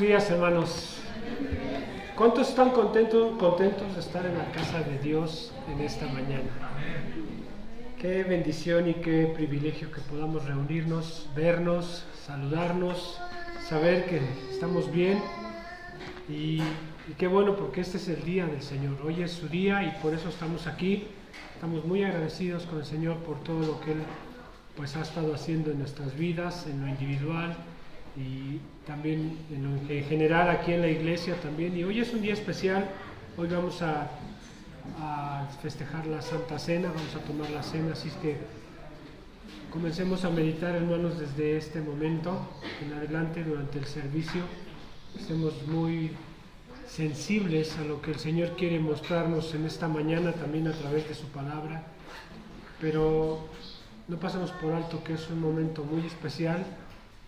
días, hermanos. ¿Cuántos están contentos de estar en la casa de Dios en esta mañana? Qué bendición y qué privilegio que podamos reunirnos, vernos, saludarnos, saber que estamos bien y qué bueno, porque este es el día del Señor. Hoy es su día y por eso estamos aquí. Estamos muy agradecidos con el Señor por todo lo que Él ha estado haciendo en nuestras vidas, en lo individual y también en general aquí en la iglesia también. Y hoy es un día especial. Hoy vamos a festejar la Santa Cena, vamos a tomar la cena, así es que comencemos a meditar, hermanos, desde este momento en adelante durante el servicio. Estemos muy sensibles a lo que el Señor quiere mostrarnos en esta mañana, también a través de su palabra, pero no pasemos por alto que es un momento muy especial.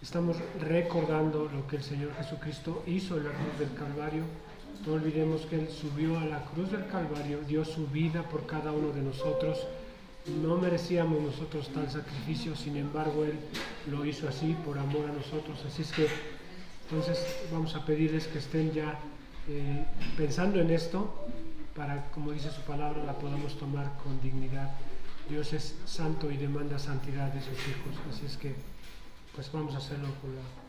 Estamos recordando lo que el Señor Jesucristo hizo en la cruz del Calvario. No olvidemos que Él subió a la cruz del Calvario, dio su vida por cada uno de nosotros. No merecíamos nosotros tal sacrificio, sin embargo Él lo hizo así por amor a nosotros. Así es que entonces vamos a pedirles que estén ya pensando en esto, para, como dice su palabra, la podamos tomar con dignidad. Dios es santo y demanda santidad de sus hijos, así es que pues vamos a hacerlo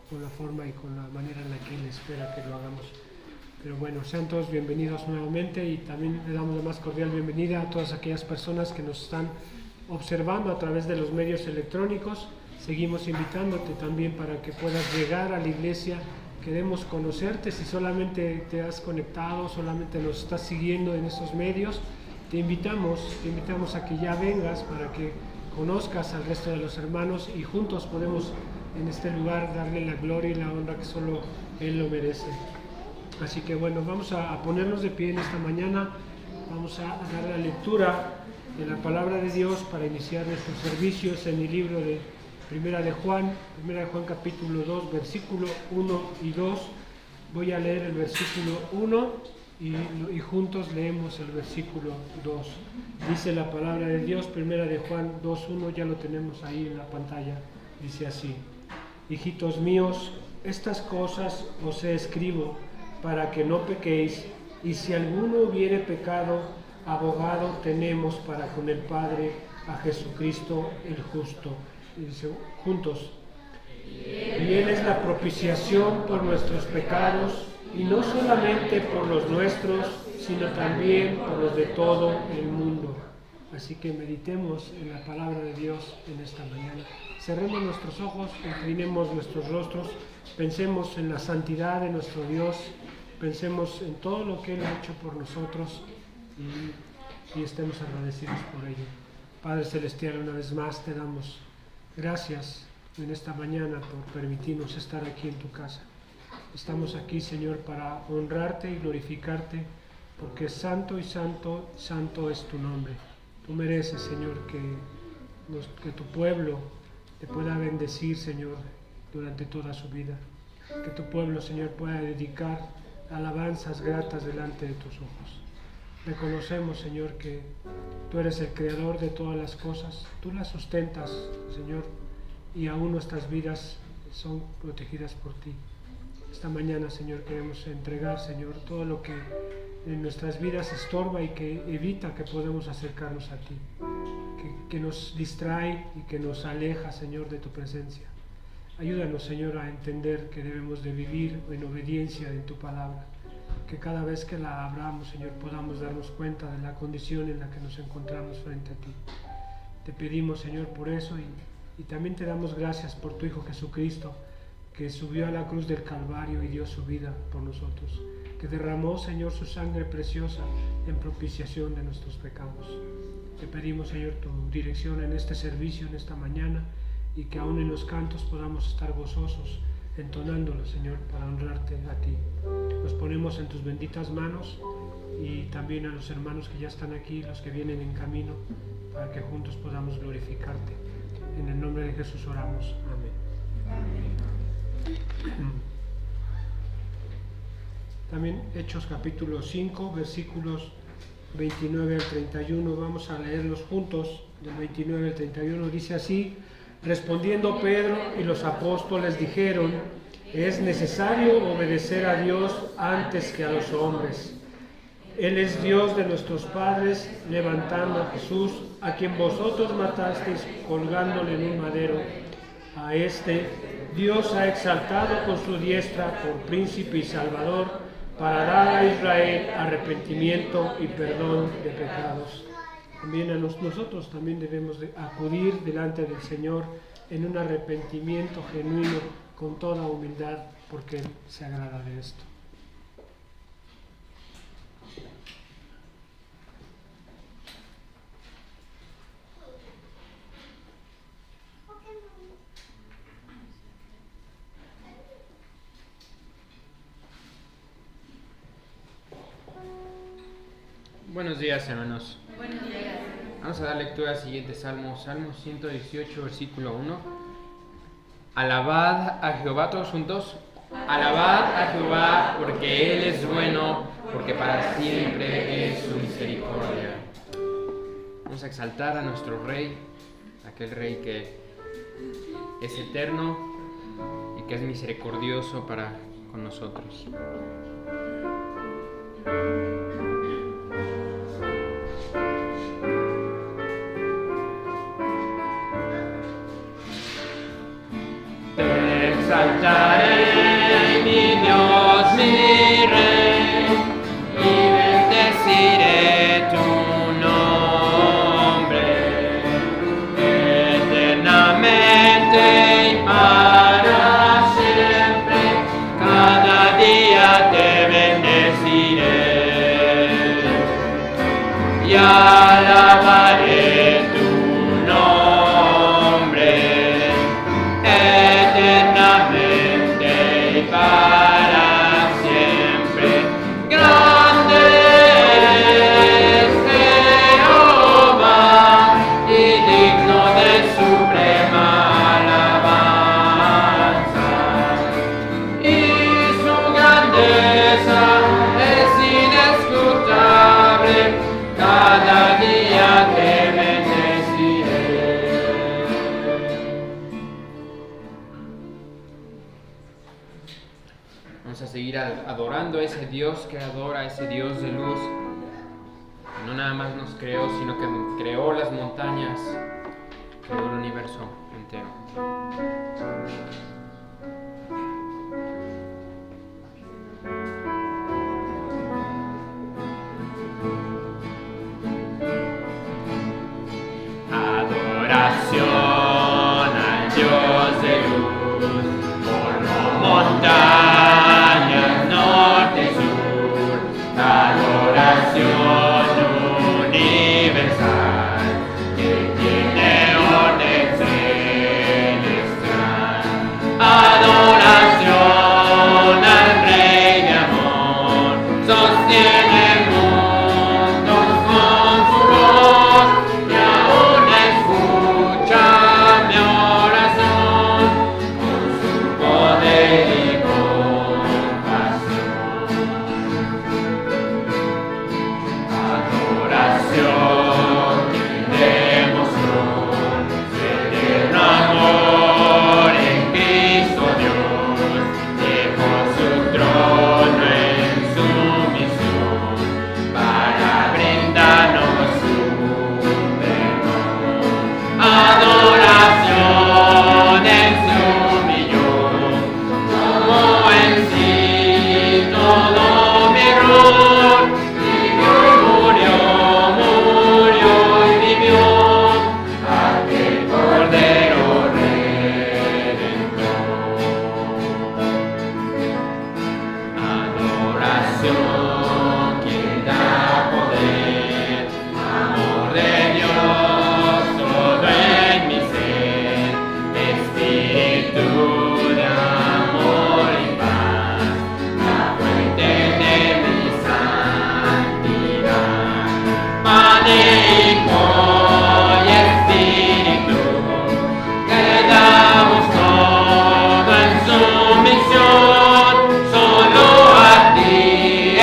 con la forma y con la manera en la que Él espera que lo hagamos. Pero bueno, sean todos bienvenidos nuevamente y también le damos la más cordial bienvenida a todas aquellas personas que nos están observando a través de los medios electrónicos. Seguimos invitándote también para que puedas llegar a la iglesia. Queremos conocerte. Si solamente te has conectado, solamente nos estás siguiendo en esos medios, te invitamos a que ya vengas para que conozcas al resto de los hermanos y juntos podemos en este lugar darle la gloria y la honra que solo Él lo merece. Así que bueno, vamos a ponernos de pie en esta mañana, vamos a dar la lectura de la palabra de Dios para iniciar nuestros servicios en el libro de Primera de Juan capítulo 2, versículo 1 y 2. Voy a leer el versículo 1 y juntos leemos el versículo 2. Dice la palabra de Dios, Primera de Juan 2:1, ya lo tenemos ahí en la pantalla. Dice así: hijitos míos, estas cosas os escribo para que no pequéis, y si alguno hubiere pecado, abogado tenemos para con el Padre, a Jesucristo el justo. Y dice juntos: y Él es la propiciación por nuestros pecados, y no solamente por los nuestros, sino también por los de todo el mundo. Así que meditemos en la palabra de Dios en esta mañana. Cerremos nuestros ojos, inclinemos nuestros rostros, pensemos en la santidad de nuestro Dios, pensemos en todo lo que Él ha hecho por nosotros y estemos agradecidos por ello. Padre Celestial, una vez más te damos gracias en esta mañana por permitirnos estar aquí en tu casa. Estamos aquí, Señor, para honrarte y glorificarte, porque santo y santo, santo es tu nombre. Tú mereces, Señor, que tu pueblo te pueda bendecir, Señor, durante toda su vida. Que tu pueblo, Señor, pueda dedicar alabanzas gratas delante de tus ojos. Reconocemos, Señor, que tú eres el creador de todas las cosas. Tú las sustentas, Señor, y aún nuestras vidas son protegidas por ti. Esta mañana, Señor, queremos entregar, Señor, todo lo que en nuestras vidas estorba y que evita que podamos acercarnos a ti, que nos distrae y que nos aleja, Señor, de tu presencia. Ayúdanos, Señor, a entender que debemos de vivir en obediencia en tu palabra, que cada vez que la abramos, Señor, podamos darnos cuenta de la condición en la que nos encontramos frente a ti. Te pedimos, Señor, por eso y también te damos gracias por tu Hijo Jesucristo, que subió a la cruz del Calvario y dio su vida por nosotros, que derramó, Señor, su sangre preciosa en propiciación de nuestros pecados. Te pedimos, Señor, tu dirección en este servicio, en esta mañana, y que aún en los cantos podamos estar gozosos, entonándolo, Señor, para honrarte a ti. Nos ponemos en tus benditas manos y también a los hermanos que ya están aquí, los que vienen en camino, para que juntos podamos glorificarte. En el nombre de Jesús oramos. Amén. Amén. También Hechos capítulo 5, versículos 29 al 31, vamos a leerlos juntos, del 29 al 31, dice así: respondiendo Pedro y los apóstoles dijeron: Es necesario obedecer a Dios antes que a los hombres. Él es Dios de nuestros padres, levantando a Jesús, a quien vosotros matasteis colgándole en un madero. A este Dios ha exaltado con su diestra por príncipe y salvador, para dar a Israel arrepentimiento y perdón de pecados. También a nosotros también debemos de acudir delante del Señor en un arrepentimiento genuino, con toda humildad, porque Él se agrada de esto. Buenos días, hermanos. Buenos días. Vamos a dar lectura al siguiente salmo, Salmo 118, versículo 1. Alabad a Jehová, todos juntos. Alabad a Jehová, porque Él es bueno, porque para siempre es su misericordia. Vamos a exaltar a nuestro Rey, aquel Rey que es eterno y que es misericordioso para con nosotros. Te exaltaré, mi Dios, mi Rey, y bendeciré tu nombre eternamente y para siempre. Cada día te bendeciré y alabaré tu nombre eternamente y para siempre. Grande es Jehová y digno de suprema alabanza, y su grandeza es inescrutable. Cada día te bendeciré. Vamos a seguir adorando a ese Dios creador, a ese Dios de luz, que no nada más nos creó, sino que creó las montañas, creó el universo entero. Adoración al Dios de luz, por montañas norte y sur. Adoración universal que tiene orden celestial. Adoración al Rey de amor, sostiene el mundo con su voz y aún escucha mi oración con su poder y compasión. Adoración que demostró su eterno amor en Cristo Dios, dejó su trono en sumisión para brindarnos su perdón. Adoración en su millón, como en sí todo mi error. Vivió y murió y vivió, aquel Cordero Redentor. Adoración que da poder, amor de Dios, todo en mi ser, espíritu de amor y paz, la fuente de mi santidad. Padre, Hijo y Espíritu, te damos todo en sumisión, solo a ti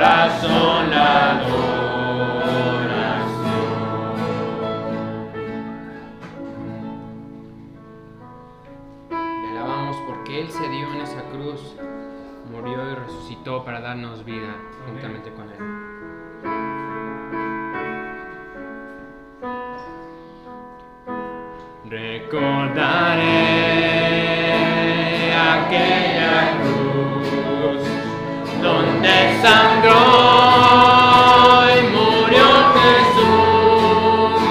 corazón la adoración. Le alabamos porque Él se dio en esa cruz, murió y resucitó para darnos vida juntamente con Él. Recordaré aquella cruz donde sangró y murió Jesús,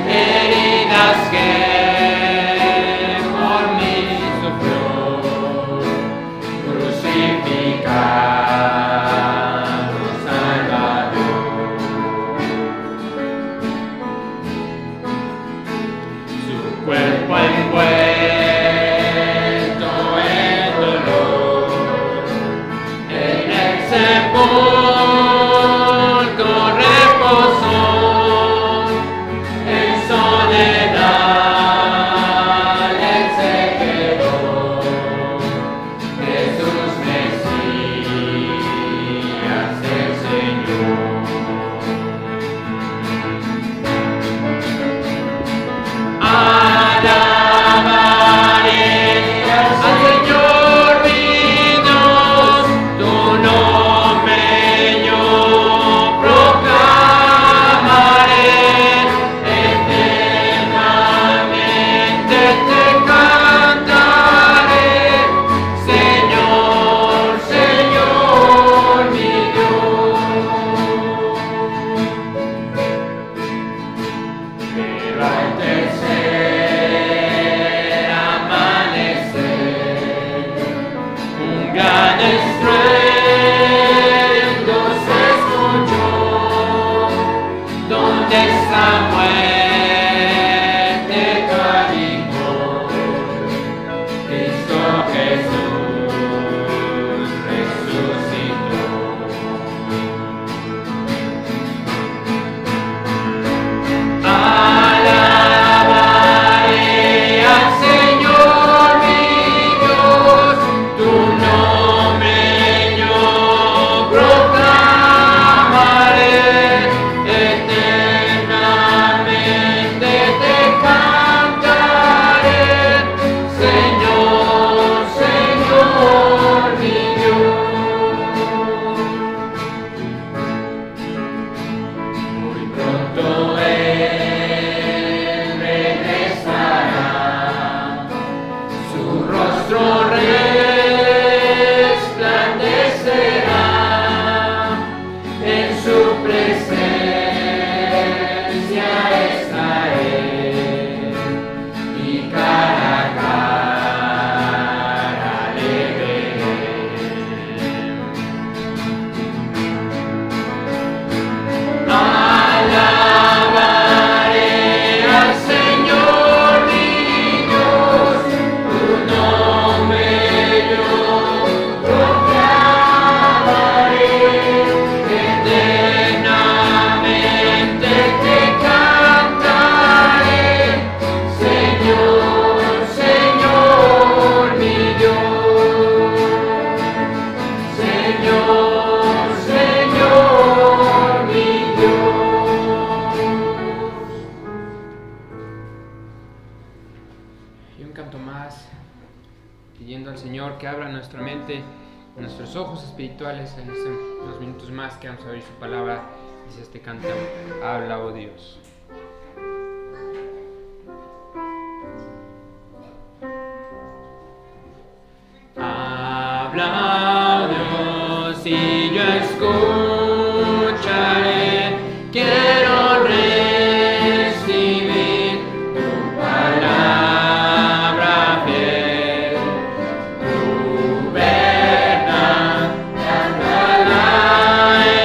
heridas que por mí sufrió, crucificado Salvador. Su cuerpo envuelto en dolor, en el sepulcro reposó, en soledad Él se quedó. Jesús Mesías, el Señor. Alabaré al Señor mi Dios, tu nombre yo proclamaré, eternamente te cantaré, Señor, Señor mi Dios. Pero al tercer amanecer, un gran estruendo se escuchó, donde esta muerte caído, Cristo Jesús resucitó. Alabaré al Señor mi Dios, tu nombre yo proclamaré, eternamente te cantaré, Señor, Señor mi Dios. Muy pronto Él regresará, su rostro resplandecerá, en su presencia estaré, y cara a cara le veré. Alabaré al Señor mi Dios, tu nombre yo proclamaré, eternamente te cantaré, Señor, Señor mi Dios, Señor, Señor mi Dios. Y un canto más, pidiendo al Señor que abra nuestra mente, nuestros ojos espirituales en unos minutos más que vamos a oír su palabra. Dice este canto: habla, oh Dios. Habla, oh Dios, y yo escucharé. Quiero recibir tu palabra fiel, tu verdad, háblala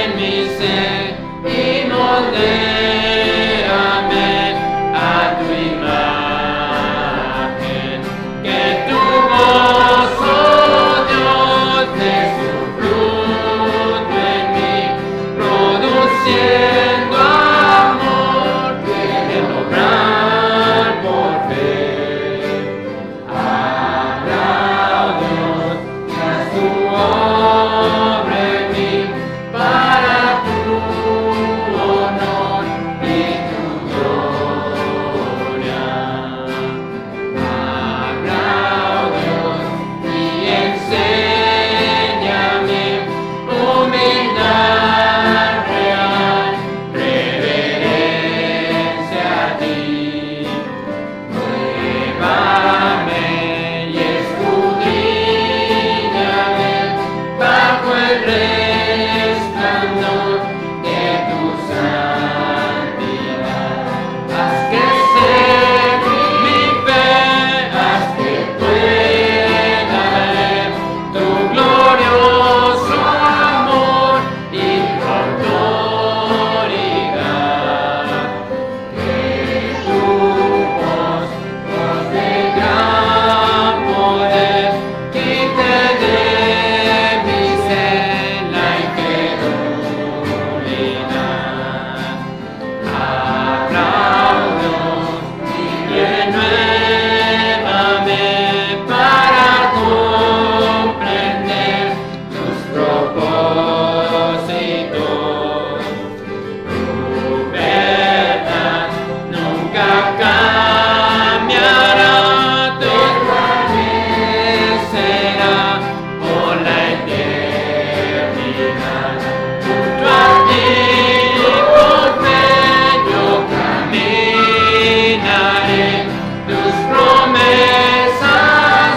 en mi ser y moldéame a tu imagen. Que tu voz, oh Dios, dé su fruto en mí, produciendo junto a ti con fe yo caminaré, tus promesas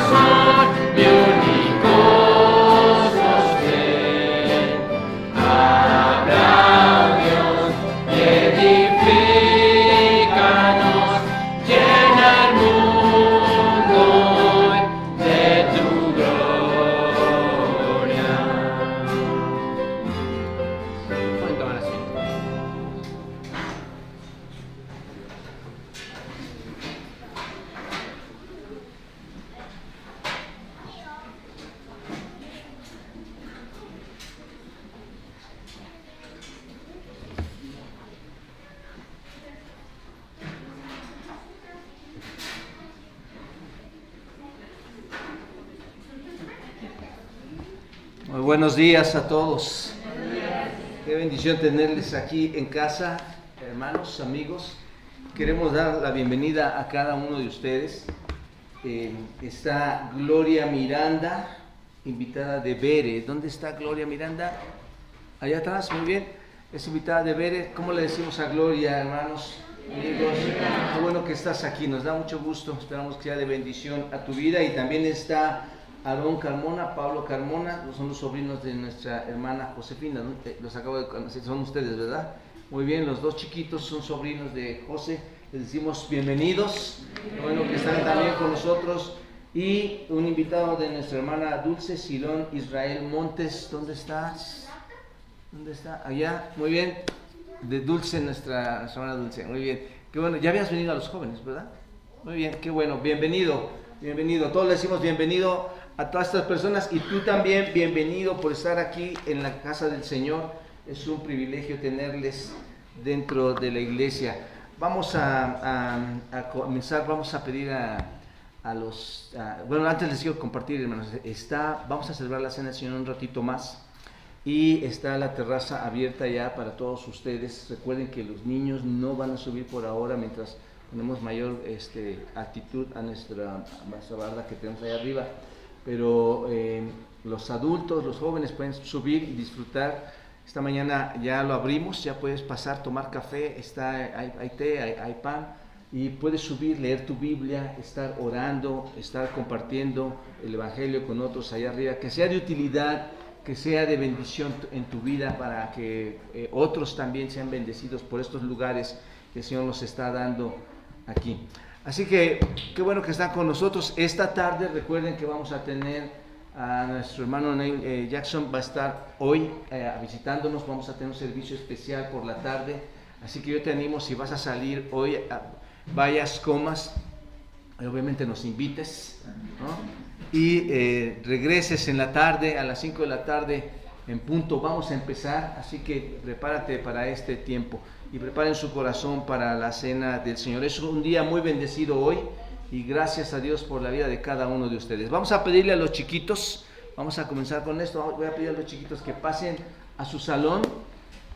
son mi único sostén. Habla, Dios, y edifícanos, llena el mundo de tu gloria. Pueden tomar asiento. Muy buenos días a todos. Qué bendición tenerles aquí en casa, hermanos, amigos. Queremos dar la bienvenida a cada uno de ustedes. Está Gloria Miranda, invitada de Bere. ¿Dónde está Gloria Miranda? Allá atrás, muy bien. Es invitada de Bere. ¿Cómo le decimos a Gloria, hermanos, amigos? Qué bueno que estás aquí, nos da mucho gusto. Esperamos que sea de bendición a tu vida. Y también está Aarón Carmona, Pablo Carmona, son los sobrinos de nuestra hermana Josefina, ¿no? Los acabo de conocer, son ustedes, ¿verdad? Muy bien, los dos chiquitos son sobrinos de José, les decimos bienvenidos, qué bueno que están también con nosotros. Y un invitado de nuestra hermana Dulce, Silón Israel Montes, ¿dónde estás? ¿Dónde está? Allá, muy bien, de Dulce, nuestra hermana Dulce, muy bien, qué bueno, ya habías venido a los jóvenes, ¿verdad? Muy bien, qué bueno, bienvenido, todos le decimos bienvenido a todas estas personas, y tú también bienvenido por estar aquí en la casa del Señor. Es un privilegio tenerles dentro de la iglesia. Vamos a comenzar, vamos a pedir bueno, antes les quiero compartir, hermanos, vamos a celebrar la cena del Señor un ratito más, y está la terraza abierta ya para todos ustedes. Recuerden que los niños no van a subir por ahora mientras ponemos mayor actitud a nuestra barda que tenemos ahí arriba. Pero los adultos, los jóvenes pueden subir y disfrutar. Esta mañana ya lo abrimos, ya puedes pasar, tomar café, hay té, hay pan, y puedes subir, leer tu Biblia, estar orando, estar compartiendo el Evangelio con otros allá arriba, que sea de utilidad, que sea de bendición en tu vida, para que otros también sean bendecidos por estos lugares que el Señor nos está dando aquí. Así que qué bueno que están con nosotros. Esta tarde recuerden que vamos a tener a nuestro hermano Neil Jackson, va a estar hoy visitándonos. Vamos a tener un servicio especial por la tarde, así que yo te animo, si vas a salir hoy, vayas, comas, obviamente nos invites, ¿no? Y regreses en la tarde, a las 5 de la tarde en punto, vamos a empezar, así que prepárate para este tiempo y preparen su corazón para la cena del Señor. Es un día muy bendecido hoy, y gracias a Dios por la vida de cada uno de ustedes. Vamos a pedirle a los chiquitos, vamos a comenzar con esto, voy a pedir a los chiquitos que pasen a su salón.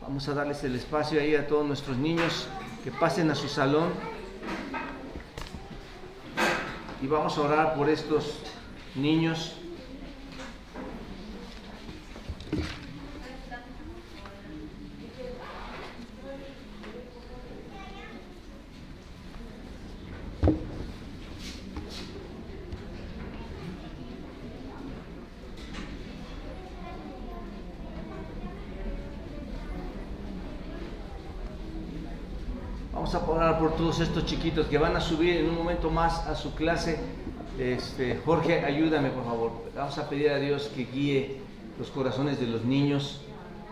Vamos a darles el espacio ahí a todos nuestros niños, que pasen a su salón, y vamos a orar por estos niños. Vamos a orar por todos estos chiquitos que van a subir en un momento más a su clase. Jorge, ayúdame por favor. Vamos a pedir a Dios que guíe los corazones de los niños,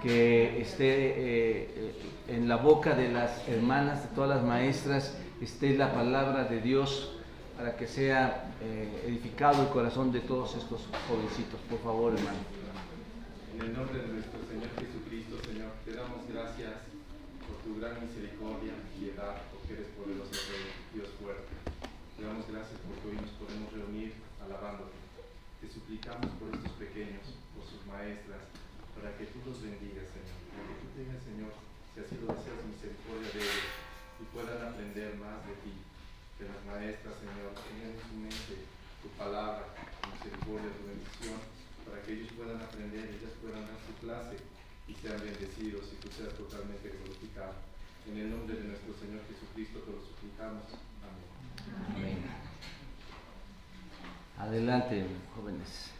que esté en la boca de las hermanas, de todas las maestras, esté la palabra de Dios, para que sea edificado el corazón de todos estos jovencitos. Por favor, hermano. En el nombre de nuestro Señor Jesucristo, Señor, te damos gracias por tu gran misericordia y piedad, porque eres poderoso Rey, Dios fuerte. Te damos gracias porque hoy nos podemos reunir alabándote. Te suplicamos por estos pequeños, por sus maestras, para que tú los bendigas, Señor. Para que tú tengas, Señor, si así lo deseas, misericordia de ellos, y puedan aprender más de ti. Que las maestras, Señor, tengan en su mente tu palabra, tu misericordia, tu bendición, para que ellos puedan aprender, ellas puedan dar su clase y sean bendecidos y tú seas totalmente glorificado. En el nombre de nuestro Señor Jesucristo te lo suplicamos. Amén. Amén. Adelante, jóvenes.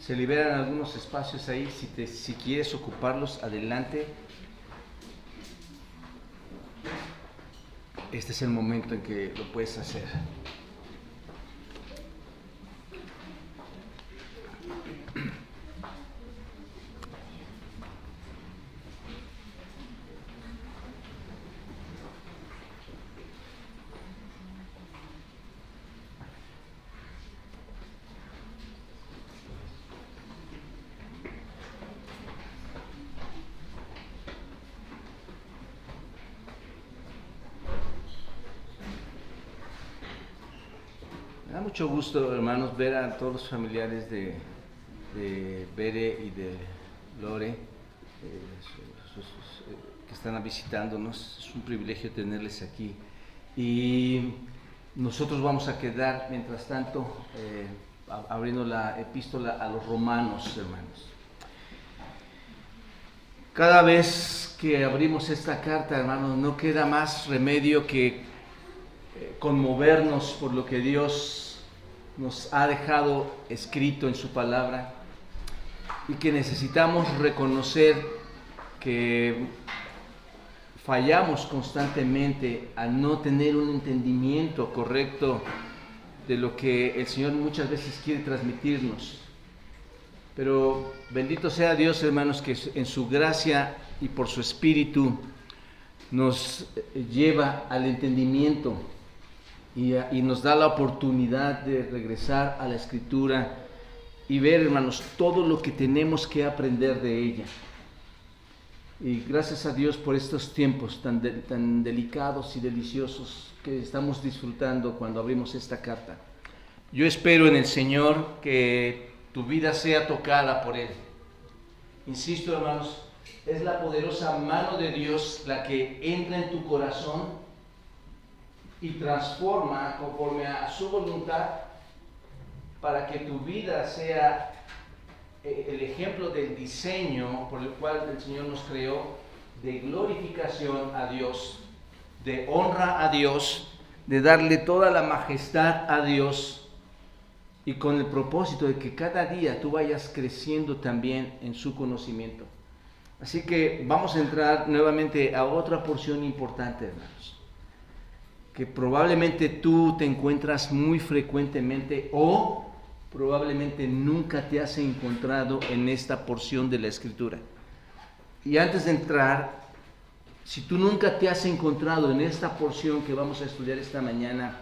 Se liberan algunos espacios ahí, si quieres ocuparlos, adelante. Este es el momento en que lo puedes hacer. Me da mucho gusto, hermanos, ver a todos los familiares de Bere y de Lore que están visitándonos. Es un privilegio tenerles aquí. Y nosotros vamos a quedar, mientras tanto, abriendo la epístola a los romanos, hermanos. Cada vez que abrimos esta carta, hermanos, no queda más remedio que conmovernos por lo que Dios nos ha dejado escrito en su palabra y que necesitamos reconocer que fallamos constantemente al no tener un entendimiento correcto de lo que el Señor muchas veces quiere transmitirnos. Pero bendito sea Dios, hermanos, que en su gracia y por su Espíritu nos lleva al entendimiento y nos da la oportunidad de regresar a la Escritura y ver, hermanos, todo lo que tenemos que aprender de ella. Y gracias a Dios por estos tiempos tan delicados y deliciosos que estamos disfrutando cuando abrimos esta carta. Yo espero en el Señor que tu vida sea tocada por Él. Insisto, hermanos, es la poderosa mano de Dios la que entra en tu corazón y transforma conforme a su voluntad para que tu vida sea el ejemplo del diseño por el cual el Señor nos creó, de glorificación a Dios, de honra a Dios, de darle toda la majestad a Dios, y con el propósito de que cada día tú vayas creciendo también en su conocimiento. Así que vamos a entrar nuevamente a otra porción importante, hermanos, que probablemente tú te encuentras muy frecuentemente o probablemente nunca te has encontrado en esta porción de la Escritura. Y antes de entrar, si tú nunca te has encontrado en esta porción que vamos a estudiar esta mañana,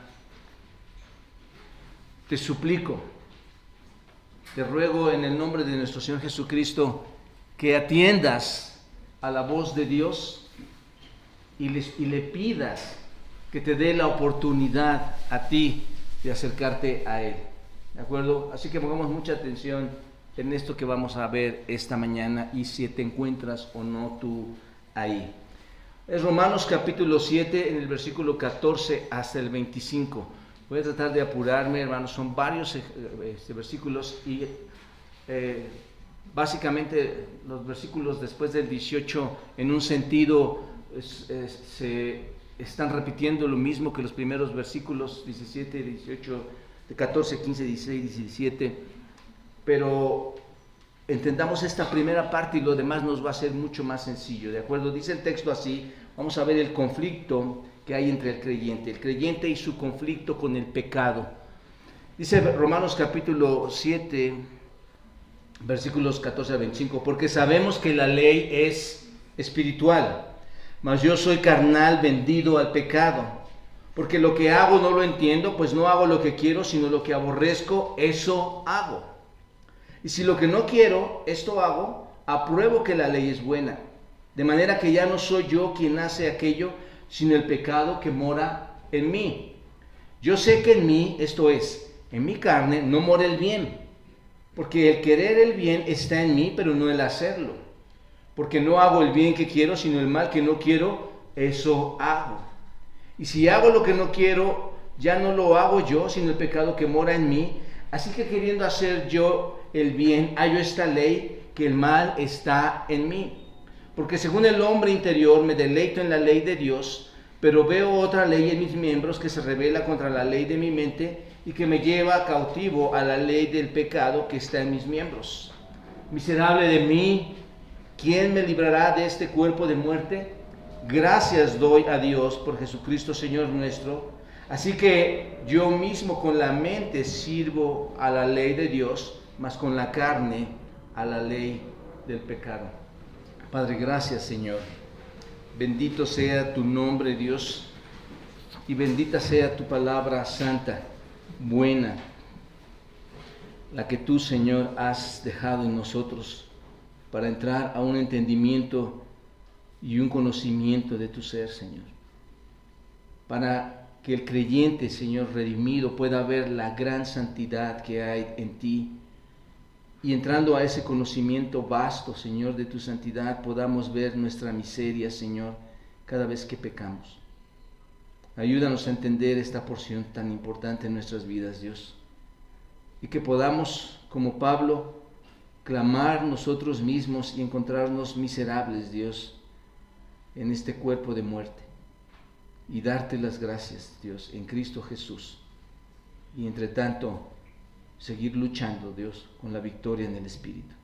te suplico, te ruego en el nombre de nuestro Señor Jesucristo que atiendas a la voz de Dios y le pidas que te dé la oportunidad a ti de acercarte a Él. ¿De acuerdo? Así que pongamos mucha atención en esto que vamos a ver esta mañana y si te encuentras o no tú ahí. Es Romanos capítulo 7, en el versículo 14 hasta el 25. Voy a tratar de apurarme, hermanos, son varios versículos y básicamente los versículos después del 18 en un sentido se están repitiendo lo mismo que los primeros versículos 17, 18, 14, 15, 16, 17, pero entendamos esta primera parte y lo demás nos va a ser mucho más sencillo, ¿de acuerdo? Dice el texto así, vamos a ver el conflicto que hay entre el creyente y su conflicto con el pecado. Dice Romanos capítulo 7, versículos 14 a 25, porque sabemos que la ley es espiritual, mas yo soy carnal, vendido al pecado, porque lo que hago no lo entiendo, pues no hago lo que quiero, sino lo que aborrezco, eso hago. Y si lo que no quiero, esto hago, apruebo que la ley es buena, de manera que ya no soy yo quien hace aquello, sino el pecado que mora en mí. Yo sé que en mí, esto es, en mi carne, no mora el bien, porque el querer el bien está en mí, pero no el hacerlo. Porque no hago el bien que quiero, sino el mal que no quiero, eso hago. Y si hago lo que no quiero, ya no lo hago yo, sino el pecado que mora en mí. Así que queriendo hacer yo el bien, hallo esta ley, que el mal está en mí. Porque según el hombre interior me deleito en la ley de Dios, pero veo otra ley en mis miembros que se rebela contra la ley de mi mente y que me lleva cautivo a la ley del pecado que está en mis miembros. Miserable de mí, ¿quién me librará de este cuerpo de muerte? Gracias doy a Dios por Jesucristo Señor nuestro. Así que yo mismo con la mente sirvo a la ley de Dios, mas con la carne a la ley del pecado. Padre, gracias, Señor. Bendito sea tu nombre, Dios, y bendita sea tu palabra santa, buena, la que tú, Señor, has dejado en nosotros para entrar a un entendimiento y un conocimiento de tu ser, Señor. Para que el creyente, Señor, redimido, pueda ver la gran santidad que hay en ti. Y entrando a ese conocimiento vasto, Señor, de tu santidad, podamos ver nuestra miseria, Señor, cada vez que pecamos. Ayúdanos a entender esta porción tan importante en nuestras vidas, Dios. Y que podamos, como Pablo, clamar nosotros mismos y encontrarnos miserables, Dios, en este cuerpo de muerte. Y darte las gracias, Dios, en Cristo Jesús. Y entre tanto, seguir luchando, Dios, con la victoria en el Espíritu.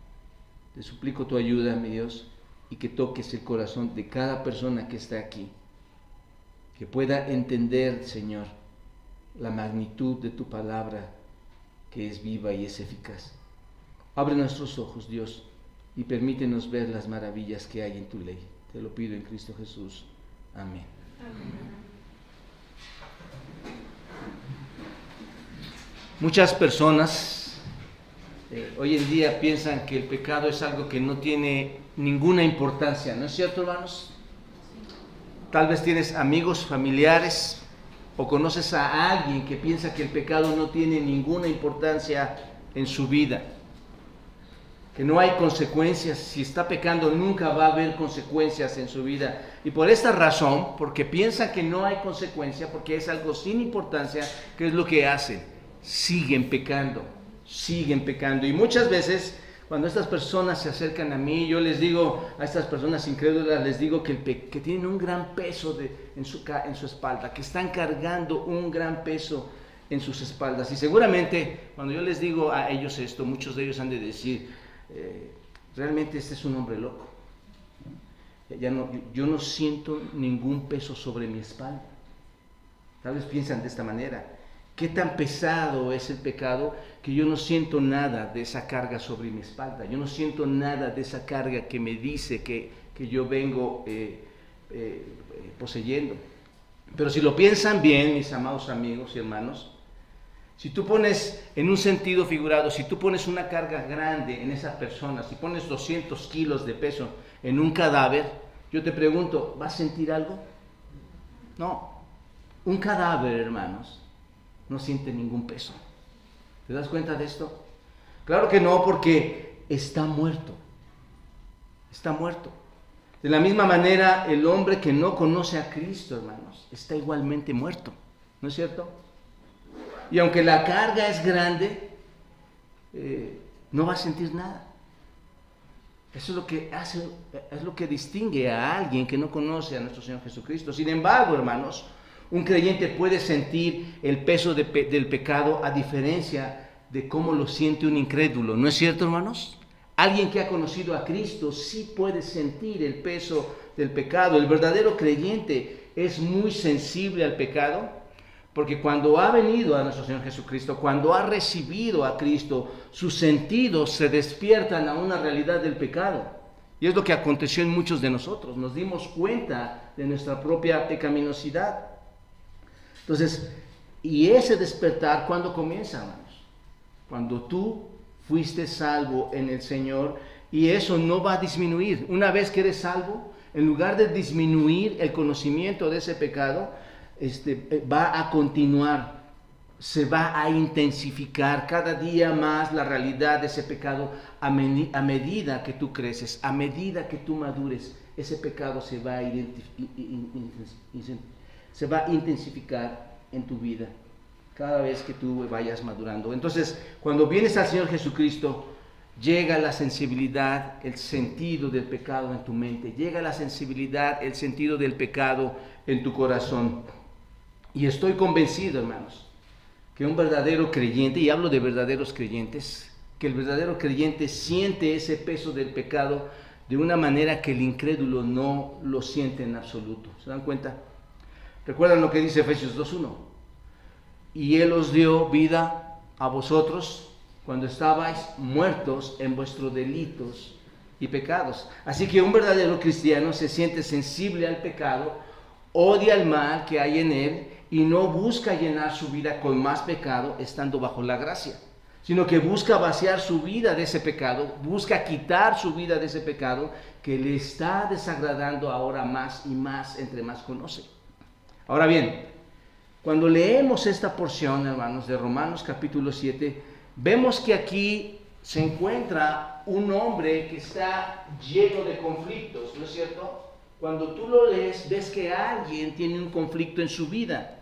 Te suplico tu ayuda, mi Dios, y que toques el corazón de cada persona que está aquí. Que pueda entender, Señor, la magnitud de tu palabra, que es viva y es eficaz. Abre nuestros ojos, Dios, y permítenos ver las maravillas que hay en tu ley. Te lo pido en Cristo Jesús. Amén. Amén. Muchas personas hoy en día piensan que el pecado es algo que no tiene ninguna importancia, ¿no es cierto, hermanos? Tal vez tienes amigos, familiares, o conoces a alguien que piensa que el pecado no tiene ninguna importancia en su vida, que no hay consecuencias. Si está pecando nunca va a haber consecuencias en su vida, y por esta razón, porque piensan que no hay consecuencia, porque es algo sin importancia, ¿qué es lo que hacen? Siguen pecando, y muchas veces cuando estas personas se acercan a mí, yo les digo a estas personas incrédulas, les digo que tienen un gran peso en su espalda, que están cargando un gran peso en sus espaldas, y seguramente cuando yo les digo a ellos esto, muchos de ellos han de decir, realmente este es un hombre loco, yo no siento ningún peso sobre mi espalda. Tal vez piensan de esta manera. ¿Qué tan pesado es el pecado que yo no siento nada de esa carga sobre mi espalda? Yo no siento nada de esa carga que me dice que yo vengo poseyendo. Pero si lo piensan bien, mis amados amigos y hermanos, si tú pones en un sentido figurado, si tú pones una carga grande en esa persona, si pones 200 kilos de peso en un cadáver, yo te pregunto, ¿vas a sentir algo? No. Un cadáver, hermanos, no siente ningún peso. ¿Te das cuenta de esto? Claro que no, porque está muerto. Está muerto. De la misma manera, el hombre que no conoce a Cristo, hermanos, está igualmente muerto. ¿No es cierto? Y aunque la carga es grande, no va a sentir nada. Eso es lo que hace, es lo que distingue a alguien que no conoce a nuestro Señor Jesucristo. Sin embargo, hermanos, un creyente puede sentir el peso del pecado a diferencia de cómo lo siente un incrédulo. ¿No es cierto, hermanos? Alguien que ha conocido a Cristo sí puede sentir el peso del pecado. El verdadero creyente es muy sensible al pecado, porque cuando ha venido a nuestro Señor Jesucristo, cuando ha recibido a Cristo, sus sentidos se despiertan a una realidad del pecado. Y es lo que aconteció en muchos de nosotros. Nos dimos cuenta de nuestra propia pecaminosidad. Entonces, y ese despertar, ¿cuándo comienza, hermanos? Cuando tú fuiste salvo en el Señor, y eso no va a disminuir. Una vez que eres salvo, en lugar de disminuir el conocimiento de ese pecado, va a continuar, se va a intensificar cada día más la realidad de ese pecado a medida que tú creces, a medida que tú madures, ese pecado se va a intensificar en tu vida cada vez que tú vayas madurando. Entonces, cuando vienes al Señor Jesucristo, llega la sensibilidad, el sentido del pecado en tu mente, llega la sensibilidad, el sentido del pecado en tu corazón. Y estoy convencido, hermanos, que un verdadero creyente, y hablo de verdaderos creyentes, que el verdadero creyente siente ese peso del pecado de una manera que el incrédulo no lo siente en absoluto. ¿Se dan cuenta? ¿Recuerdan lo que dice Efesios 2:1? Y Él os dio vida a vosotros cuando estabais muertos en vuestros delitos y pecados. Así que un verdadero cristiano se siente sensible al pecado, odia el mal que hay en él y no busca llenar su vida con más pecado estando bajo la gracia, sino que busca vaciar su vida de ese pecado, busca quitar su vida de ese pecado que le está desagradando ahora más y más entre más conoce. Ahora bien, cuando leemos esta porción, hermanos, de Romanos capítulo 7, vemos que aquí se encuentra un hombre que está lleno de conflictos, ¿no es cierto? Cuando tú lo lees, ves que alguien tiene un conflicto en su vida.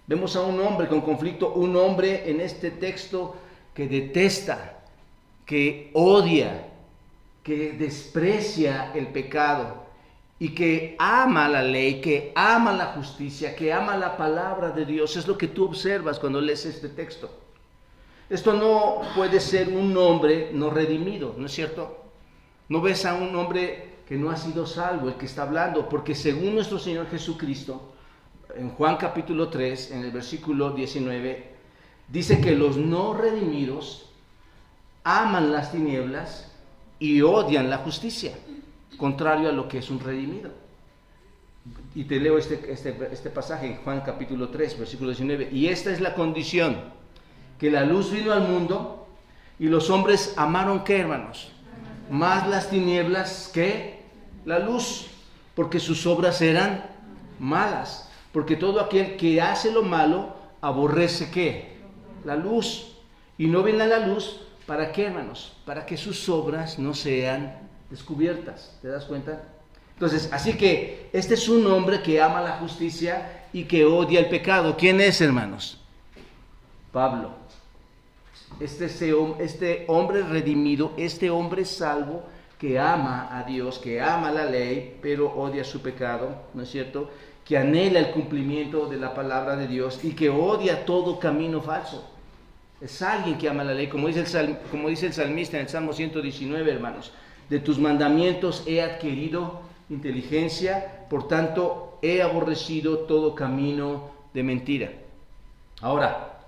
Vemos a un hombre con conflicto, un hombre en este texto que detesta, que odia, que desprecia el pecado y que ama la ley, que ama la justicia, que ama la palabra de Dios. Es lo que tú observas cuando lees este texto. Esto no puede ser un hombre no redimido, ¿no es cierto? No ves a un hombre que no ha sido salvo, el que está hablando, porque según nuestro Señor Jesucristo, en Juan capítulo 3, en el versículo 19, dice que los no redimidos aman las tinieblas y odian la justicia, contrario a lo que es un redimido. Y te leo este pasaje en Juan capítulo 3, versículo 19. Y esta es la condición, que la luz vino al mundo y los hombres amaron, ¿qué, hermanos? Más las tinieblas que la luz, porque sus obras eran malas. Porque todo aquel que hace lo malo aborrece, ¿qué? La luz. Y no viene a la luz, ¿para qué, hermanos? Para que sus obras no sean descubiertas. ¿Te das cuenta? Entonces, así que este es un hombre que ama la justicia y que odia el pecado. ¿Quién es, hermanos? Pablo. Este hombre redimido, este hombre salvo, que ama a Dios, que ama la ley, pero odia su pecado, ¿no es cierto?, que anhela el cumplimiento de la palabra de Dios y que odia todo camino falso. Es alguien que ama la ley, como dice el salmista en el Salmo 119, hermanos. De tus mandamientos he adquirido inteligencia, por tanto he aborrecido todo camino de mentira. Ahora,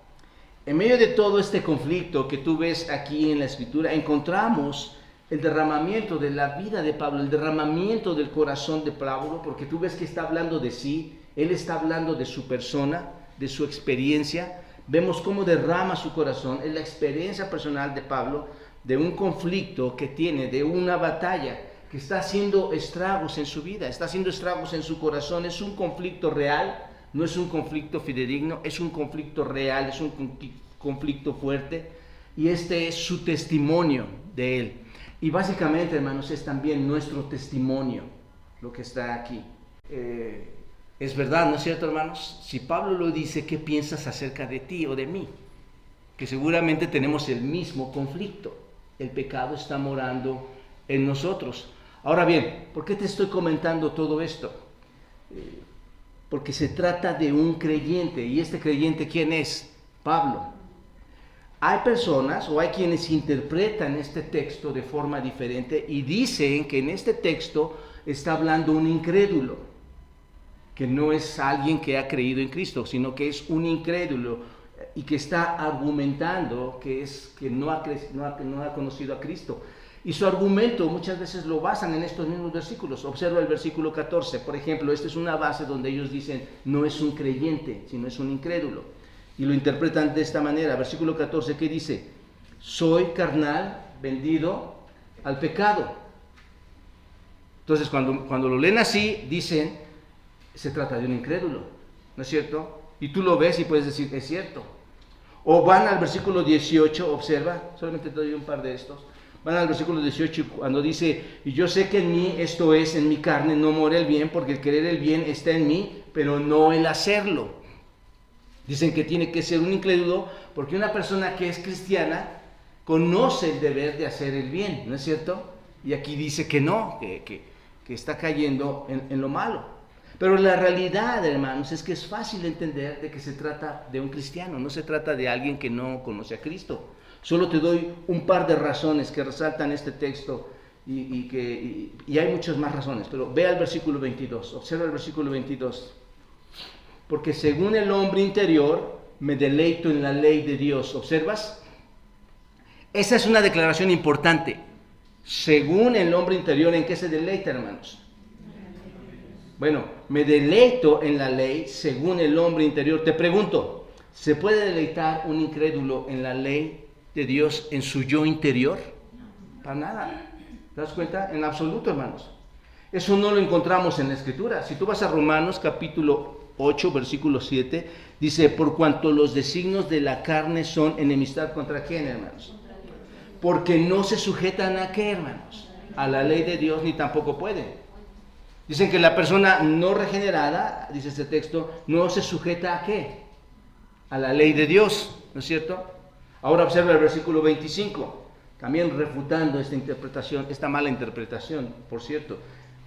en medio de todo este conflicto que tú ves aquí en la Escritura, encontramos el derramamiento de la vida de Pablo, el derramamiento del corazón de Pablo, porque tú ves que está hablando de sí, él está hablando de su persona, de su experiencia. Vemos cómo derrama su corazón, es la experiencia personal de Pablo, de un conflicto que tiene, de una batalla que está haciendo estragos en su vida, está haciendo estragos en su corazón. Es un conflicto real, no es un conflicto fidedigno, es un conflicto real, es un conflicto fuerte, y este es su testimonio de él. Y básicamente, hermanos, es también nuestro testimonio lo que está aquí. Es verdad, ¿no es cierto, hermanos? Si Pablo lo dice, ¿qué piensas acerca de ti o de mí? Que seguramente tenemos el mismo conflicto. El pecado está morando en nosotros. Ahora bien, ¿por qué te estoy comentando todo esto? Porque se trata de un creyente. ¿Y este creyente quién es? Pablo. Hay personas o hay quienes interpretan este texto de forma diferente y dicen que en este texto está hablando un incrédulo, que no es alguien que ha creído en Cristo, sino que es un incrédulo y que está argumentando que no ha conocido a Cristo. Y su argumento muchas veces lo basan en estos mismos versículos. Observa el versículo 14, por ejemplo. Esta es una base donde ellos dicen no es un creyente, sino es un incrédulo. Y lo interpretan de esta manera. Versículo 14, ¿qué dice? Soy carnal, vendido al pecado. Entonces, cuando lo leen así, dicen, se trata de un incrédulo, ¿no es cierto? Y tú lo ves y puedes decir, es cierto. O van al versículo 18, observa, solamente te doy un par de estos. Van al versículo 18 cuando dice, y yo sé que en mí, esto es, en mi carne, no mora el bien, porque el querer el bien está en mí, pero no el hacerlo. Dicen que tiene que ser un incrédulo, porque una persona que es cristiana conoce el deber de hacer el bien, ¿no es cierto? Y aquí dice que no, que está cayendo en lo malo. Pero la realidad, hermanos, es que es fácil entender de que se trata de un cristiano, no se trata de alguien que no conoce a Cristo. Solo te doy un par de razones que resaltan este texto y hay muchas más razones, pero ve al versículo 22, observa el versículo 22. Porque según el hombre interior me deleito en la ley de Dios. ¿Observas? Esa es una declaración importante. Según el hombre interior, ¿en qué se deleita, hermanos? Bueno, me deleito en la ley según el hombre interior. Te pregunto, ¿se puede deleitar un incrédulo en la ley de Dios en su yo interior? Para nada. ¿Te das cuenta? En absoluto, hermanos. Eso no lo encontramos en la Escritura. Si tú vas a Romanos capítulo 8, versículo 7, dice, por cuanto los designios de la carne son enemistad contra quién, hermanos. Porque no se sujetan a qué, hermanos, a la ley de Dios, ni tampoco pueden. Dicen que la persona no regenerada, dice este texto, no se sujeta a qué, a la ley de Dios, ¿no es cierto? Ahora observa el versículo 25, también refutando esta interpretación, esta mala interpretación, por cierto.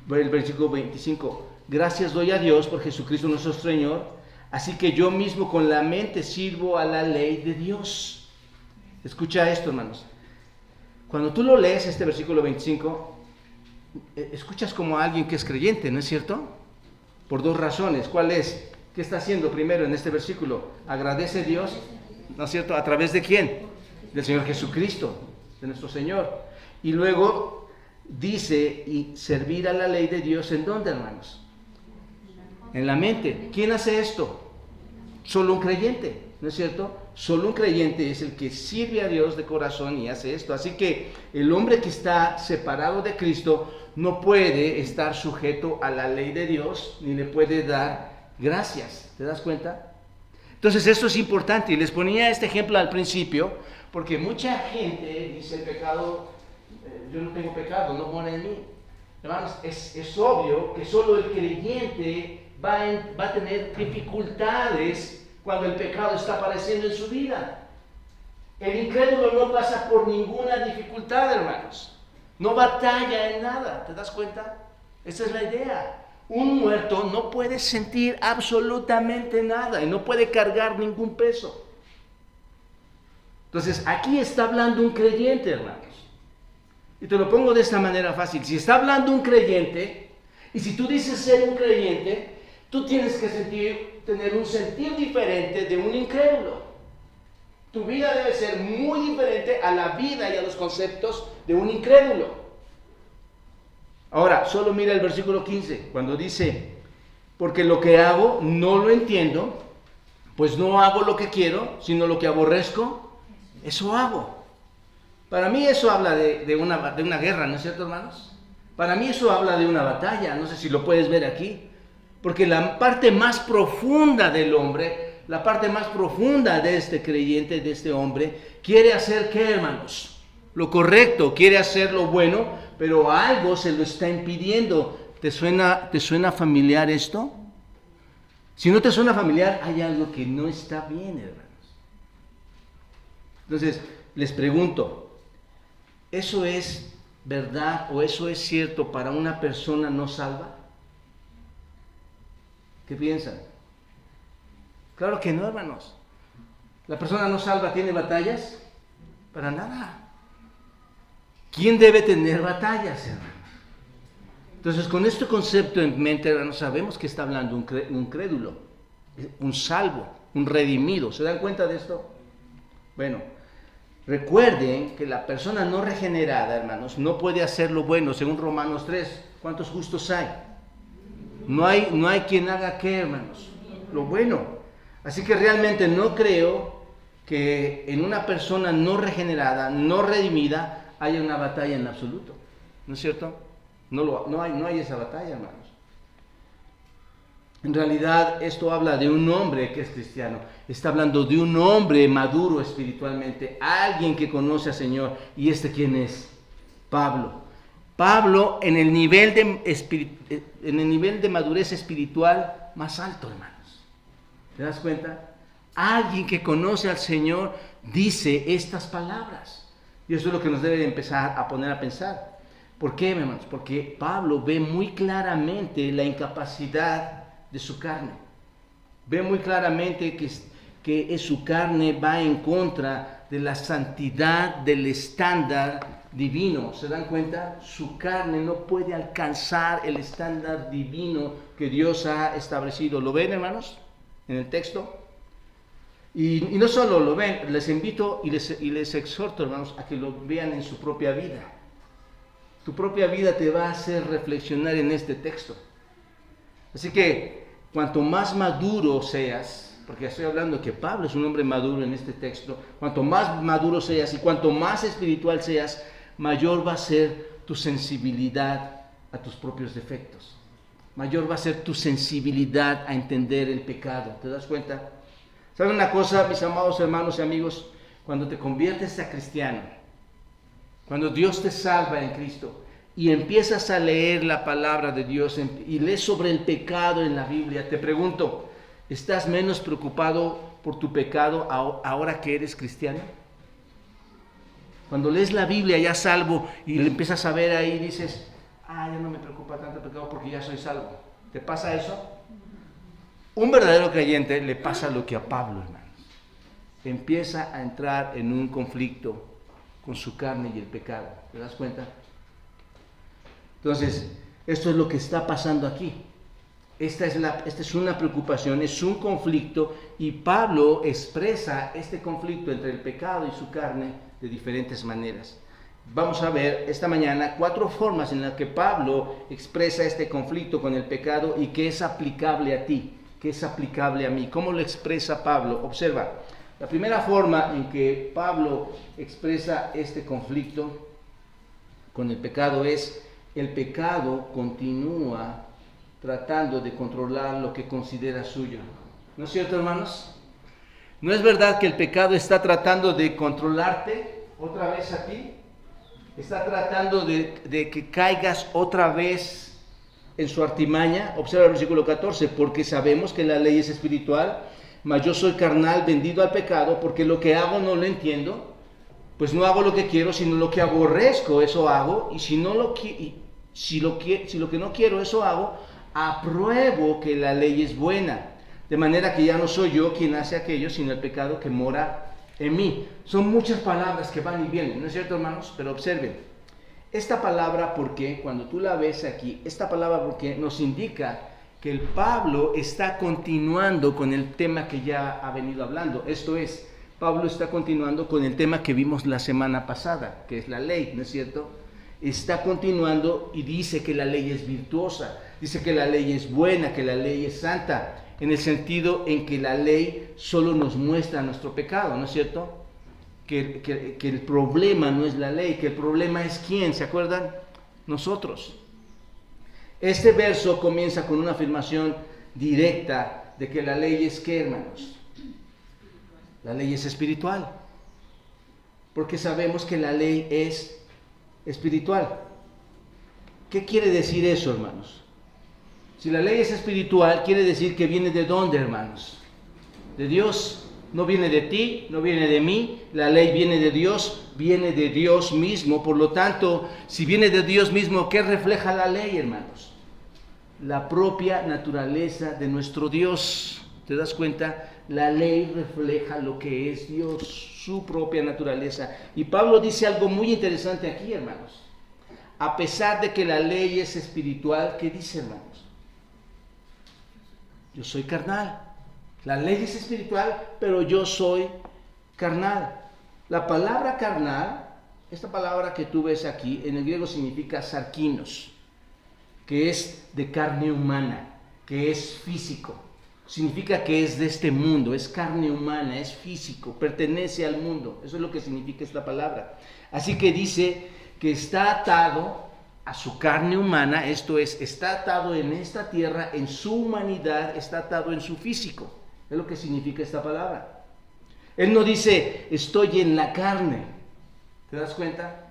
El versículo 25, gracias doy a Dios por Jesucristo nuestro Señor, así que yo mismo con la mente sirvo a la ley de Dios. Escucha esto, hermanos. Cuando tú lo lees, este versículo 25, escuchas como a alguien que es creyente, ¿no es cierto? Por dos razones. ¿Cuál es? ¿Qué está haciendo primero en este versículo? Agradece a Dios, ¿no es cierto? ¿A través de quién? Del Señor Jesucristo, de nuestro Señor. Y luego dice, y servir a la ley de Dios, ¿en dónde, hermanos? En la mente. ¿Quién hace esto? Solo un creyente, ¿no es cierto? Solo un creyente es el que sirve a Dios de corazón y hace esto. Así que el hombre que está separado de Cristo no puede estar sujeto a la ley de Dios, ni le puede dar gracias. ¿Te das cuenta? Entonces esto es importante. Y les ponía este ejemplo al principio, porque mucha gente dice el pecado, yo no tengo pecado, no mora en mí. Hermanos, es obvio que solo el creyente va a tener dificultades cuando el pecado está apareciendo en su vida. El incrédulo no pasa por ninguna dificultad, hermanos. No batalla en nada, ¿te das cuenta? Esa es la idea. Un muerto no puede sentir absolutamente nada y no puede cargar ningún peso. Entonces, aquí está hablando un creyente, hermanos. Y te lo pongo de esta manera fácil. Si está hablando un creyente, y si tú dices ser un creyente, tú tienes que tener un sentir diferente de un incrédulo. Tu vida debe ser muy diferente a la vida y a los conceptos de un incrédulo. Ahora, solo mira el versículo 15, cuando dice, porque lo que hago no lo entiendo, pues no hago lo que quiero, sino lo que aborrezco, eso hago. Para mí eso habla de una guerra, ¿no es cierto, hermanos? Para mí eso habla de una batalla, no sé si lo puedes ver aquí. Porque la parte más profunda del hombre, la parte más profunda de este creyente, de este hombre, quiere hacer ¿qué, hermanos? Lo correcto, quiere hacer lo bueno, pero algo se lo está impidiendo. ¿Te suena familiar esto? Si no te suena familiar, hay algo que no está bien, hermanos. Entonces, les pregunto, ¿eso es verdad o eso es cierto para una persona no salva? ¿Qué piensan? Claro que no, hermanos. ¿La persona no salva tiene batallas? Para nada. ¿Quién debe tener batallas, hermanos? Entonces, con este concepto en mente, hermanos, sabemos que está hablando un crédulo, un salvo, un redimido. ¿Se dan cuenta de esto? Bueno, recuerden que la persona no regenerada, hermanos, no puede hacer lo bueno, según Romanos 3. ¿Cuántos justos hay? No hay quien haga qué, hermanos, lo bueno. Así que realmente no creo que en una persona no regenerada, no redimida, haya una batalla en absoluto. ¿No es cierto? No hay esa batalla, hermanos. En realidad esto habla de un hombre que es cristiano. Está hablando de un hombre maduro espiritualmente, alguien que conoce al Señor. ¿Y quién es? Pablo. Pablo en el nivel de madurez espiritual más alto, hermanos. ¿Te das cuenta? Alguien que conoce al Señor dice estas palabras. Y eso es lo que nos debe empezar a poner a pensar. ¿Por qué, hermanos? Porque Pablo ve muy claramente la incapacidad de su carne. Ve muy claramente que su carne va en contra de la santidad del estándar divino. ¿Se dan cuenta? Su carne no puede alcanzar el estándar divino que Dios ha establecido. ¿Lo ven, hermanos? En el texto. Y no solo lo ven, les invito y les exhorto, hermanos, a que lo vean en su propia vida. Tu propia vida te va a hacer reflexionar en este texto. Así que, cuanto más maduro seas, porque estoy hablando que Pablo es un hombre maduro en este texto, cuanto más maduro seas y cuanto más espiritual seas, mayor va a ser tu sensibilidad a tus propios defectos. Mayor va a ser tu sensibilidad a entender el pecado. ¿Te das cuenta? ¿Saben una cosa, mis amados hermanos y amigos? Cuando te conviertes a cristiano, cuando Dios te salva en Cristo y empiezas a leer la palabra de Dios y lees sobre el pecado en la Biblia, te pregunto, ¿estás menos preocupado por tu pecado ahora que eres cristiano? Cuando lees la Biblia ya salvo y le empiezas a ver ahí, dices, ya no me preocupa tanto el pecado porque ya soy salvo. ¿Te pasa eso? Un verdadero creyente le pasa lo que a Pablo, hermanos. Empieza a entrar en un conflicto con su carne y el pecado. ¿Te das cuenta? Entonces, esto es lo que está pasando aquí. Esta es una preocupación, es un conflicto, y Pablo expresa este conflicto entre el pecado y su carne de diferentes maneras. Vamos a ver esta mañana 4 formas en las que Pablo expresa este conflicto con el pecado y que es aplicable a ti, que es aplicable a mí. ¿Cómo lo expresa Pablo? Observa, la primera forma en que Pablo expresa este conflicto con el pecado es: el pecado continúa tratando de controlar lo que considera suyo. ¿No es cierto, hermanos? ¿No es verdad que el pecado está tratando de controlarte otra vez a ti? Está tratando de que caigas otra vez en su artimaña. Observa el versículo 14, porque sabemos que la ley es espiritual, mas yo soy carnal, vendido al pecado, porque lo que hago no lo entiendo, pues no hago lo que quiero, sino lo que aborrezco, eso hago, y si lo que no quiero, eso hago, apruebo que la ley es buena, de manera que ya no soy yo quien hace aquello, sino el pecado que mora en mí. Son muchas palabras que van y vienen, ¿no es cierto, hermanos? Pero observen, esta palabra ¿por qué? Cuando tú la ves aquí, esta palabra ¿por qué? Nos indica que el Pablo está continuando con el tema que ya ha venido hablando. Esto es, Pablo está continuando con el tema que vimos la semana pasada, que es la ley, ¿no es cierto? Está continuando y dice que la ley es virtuosa, dice que la ley es buena, que la ley es santa, en el sentido en que la ley solo nos muestra nuestro pecado, ¿no es cierto? Que el problema no es la ley, que el problema es ¿quién? ¿Se acuerdan? Nosotros. Este verso comienza con una afirmación directa de que la ley es ¿qué, hermanos? La ley es espiritual, porque sabemos que la ley es espiritual. ¿Qué quiere decir eso, hermanos? Si la ley es espiritual, quiere decir que viene ¿de dónde, hermanos? De Dios. No viene de ti, no viene de mí. La ley viene de Dios mismo. Por lo tanto, si viene de Dios mismo, ¿qué refleja la ley, hermanos? La propia naturaleza de nuestro Dios. ¿Te das cuenta? La ley refleja lo que es Dios, su propia naturaleza. Y Pablo dice algo muy interesante aquí, hermanos. A pesar de que la ley es espiritual, ¿qué dice, hermanos? Yo soy carnal. La ley es espiritual, pero yo soy carnal. La palabra carnal, esta palabra que tú ves aquí, en el griego significa sarkinos, que es de carne humana, que es físico. Significa que es de este mundo, es carne humana, es físico, pertenece al mundo. Eso es lo que significa esta palabra. Así que dice que está atado a su carne humana, esto es, está atado en esta tierra, en su humanidad, está atado en su físico. Es lo que significa esta palabra. Él no dice, estoy en la carne. ¿Te das cuenta?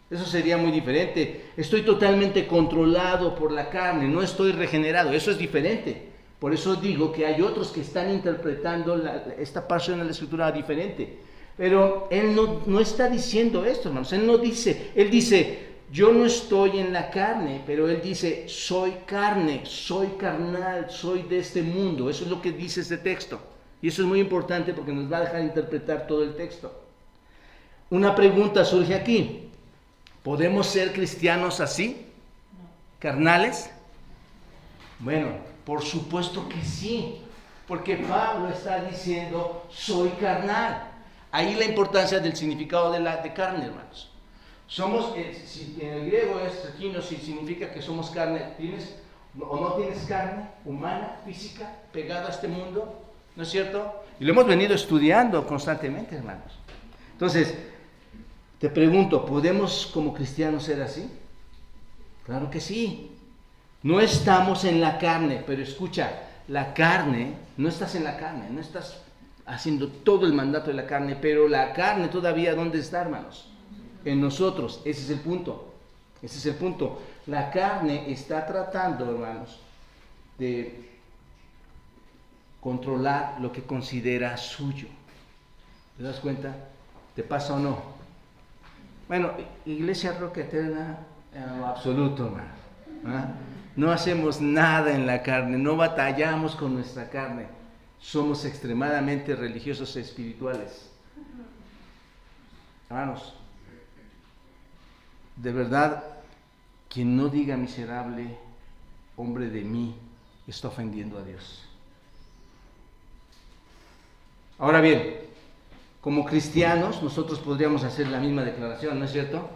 Eso sería muy diferente. Estoy totalmente controlado por la carne, no estoy regenerado. Eso es diferente. Por eso digo que hay otros que están interpretando esta porción de la Escritura diferente. Pero Él no está diciendo esto, hermanos. Él dice, yo no estoy en la carne, pero Él dice, soy carne, soy carnal, soy de este mundo. Eso es lo que dice este texto. Y eso es muy importante porque nos va a dejar interpretar todo el texto. Una pregunta surge aquí. ¿Podemos ser cristianos así? ¿Carnales? Bueno, por supuesto que sí. Porque Pablo está diciendo, soy carnal. Ahí la importancia del significado de carne, hermanos. Somos, en el griego es gino, si significa que somos carne. ¿Tienes o no tienes carne humana, física, pegada a este mundo? ¿No es cierto? Y lo hemos venido estudiando constantemente, hermanos. Entonces, te pregunto, ¿podemos como cristianos ser así? Claro que sí. No estamos en la carne, pero escucha, la carne, no estás en la carne, no estás haciendo todo el mandato de la carne, pero la carne todavía, ¿dónde está, hermanos? En nosotros. Ese es el punto. Ese es el punto. La carne está tratando, hermanos, de controlar lo que considera suyo. ¿Te das cuenta? ¿Te pasa o no? Bueno, Iglesia Roca Eterna, en lo absoluto, hermano. ¿Ah? No hacemos nada en la carne, no batallamos con nuestra carne. Somos extremadamente religiosos e espirituales. Hermanos, de verdad, quien no diga miserable hombre de mí, está ofendiendo a Dios. Ahora bien, como cristianos, nosotros podríamos hacer la misma declaración, ¿no es cierto?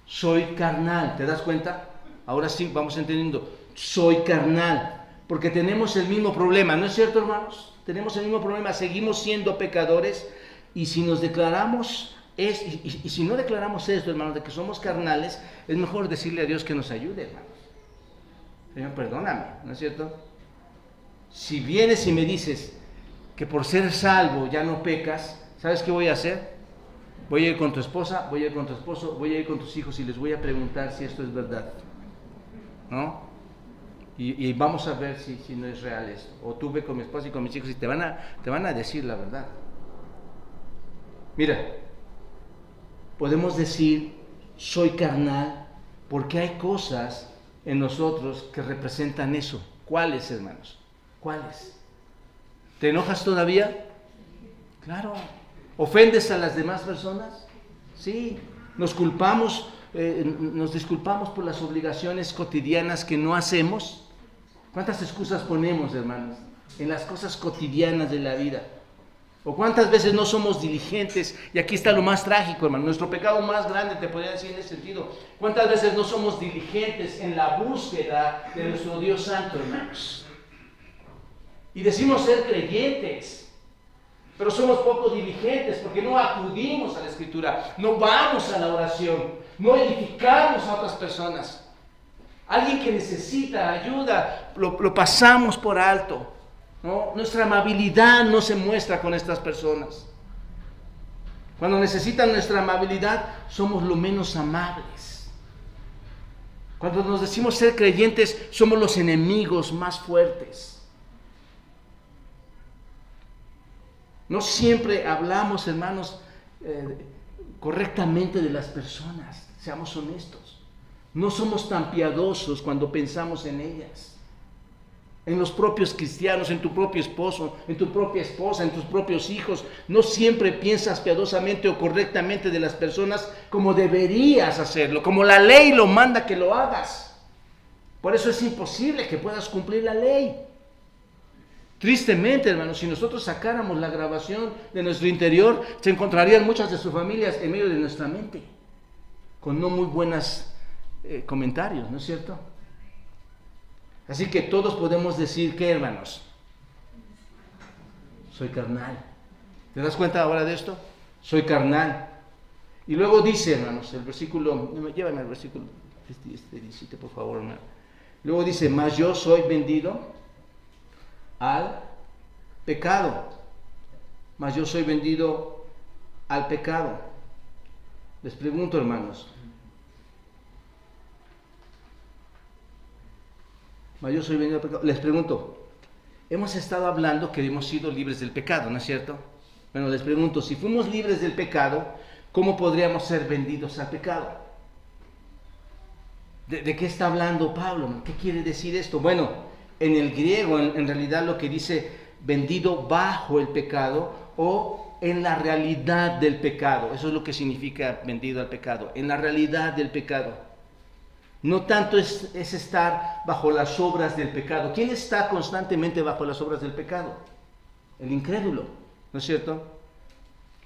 Soy carnal, ¿te das cuenta? Ahora sí, vamos entendiendo. Soy carnal, porque tenemos el mismo problema, ¿no es cierto, hermanos? Tenemos el mismo problema, seguimos siendo pecadores, y si nos declaramos, y si no declaramos esto, hermanos, de que somos carnales, es mejor decirle a Dios que nos ayude, hermanos. Señor, perdóname, ¿no es cierto? Si vienes y me dices que por ser salvo ya no pecas, ¿sabes qué voy a hacer? Voy a ir con tu esposa, voy a ir con tu esposo, voy a ir con tus hijos y les voy a preguntar si esto es verdad, ¿no? Y vamos a ver si no es real esto. O tú ve con mi esposa y con mis hijos y te van a decir la verdad. Mira, podemos decir, soy carnal, porque hay cosas en nosotros que representan eso. ¿Cuáles, hermanos? ¿Cuáles? ¿Te enojas todavía? Claro. ¿Ofendes a las demás personas? Sí. ¿Nos culpamos, nos disculpamos por las obligaciones cotidianas que no hacemos? ¿Cuántas excusas ponemos, hermanos, en las cosas cotidianas de la vida? ¿O cuántas veces no somos diligentes? Y aquí está lo más trágico, hermano. Nuestro pecado más grande, te podría decir en ese sentido. ¿Cuántas veces no somos diligentes en la búsqueda de nuestro Dios Santo, hermanos? Y decimos ser creyentes, pero somos poco diligentes porque no acudimos a la Escritura, no vamos a la oración, no edificamos a otras personas. Alguien que necesita ayuda, lo pasamos por alto, ¿no? Nuestra amabilidad no se muestra con estas personas. Cuando necesitan nuestra amabilidad, somos lo menos amables. Cuando nos decimos ser creyentes, somos los enemigos más fuertes. No siempre hablamos, hermanos, correctamente de las personas, seamos honestos. No somos tan piadosos cuando pensamos en ellas. En los propios cristianos, en tu propio esposo, en tu propia esposa, en tus propios hijos. No siempre piensas piadosamente o correctamente de las personas como deberías hacerlo, como la ley lo manda que lo hagas. Por eso es imposible que puedas cumplir la ley. Tristemente, hermanos, si nosotros sacáramos la grabación de nuestro interior, se encontrarían muchas de sus familias en medio de nuestra mente, con no muy buenos comentarios, ¿no es cierto? Así que todos podemos decir que, hermanos, soy carnal. ¿Te das cuenta ahora de esto? Soy carnal. Y luego dice, hermanos, el versículo, llévame al versículo 17, por favor, hermano. Luego dice, mas yo soy vendido al pecado. Mas yo soy vendido al pecado. Les pregunto, hermanos, yo soy vendido al pecado. Les pregunto, hemos estado hablando que hemos sido libres del pecado, ¿no es cierto? Bueno, les pregunto, si fuimos libres del pecado, ¿cómo podríamos ser vendidos al pecado? ¿De qué está hablando Pablo? ¿Qué quiere decir esto? Bueno, en el griego, en realidad lo que dice vendido bajo el pecado o en la realidad del pecado. Eso es lo que significa vendido al pecado, en la realidad del pecado. No tanto es estar bajo las obras del pecado. ¿Quién está constantemente bajo las obras del pecado? El incrédulo, ¿no es cierto?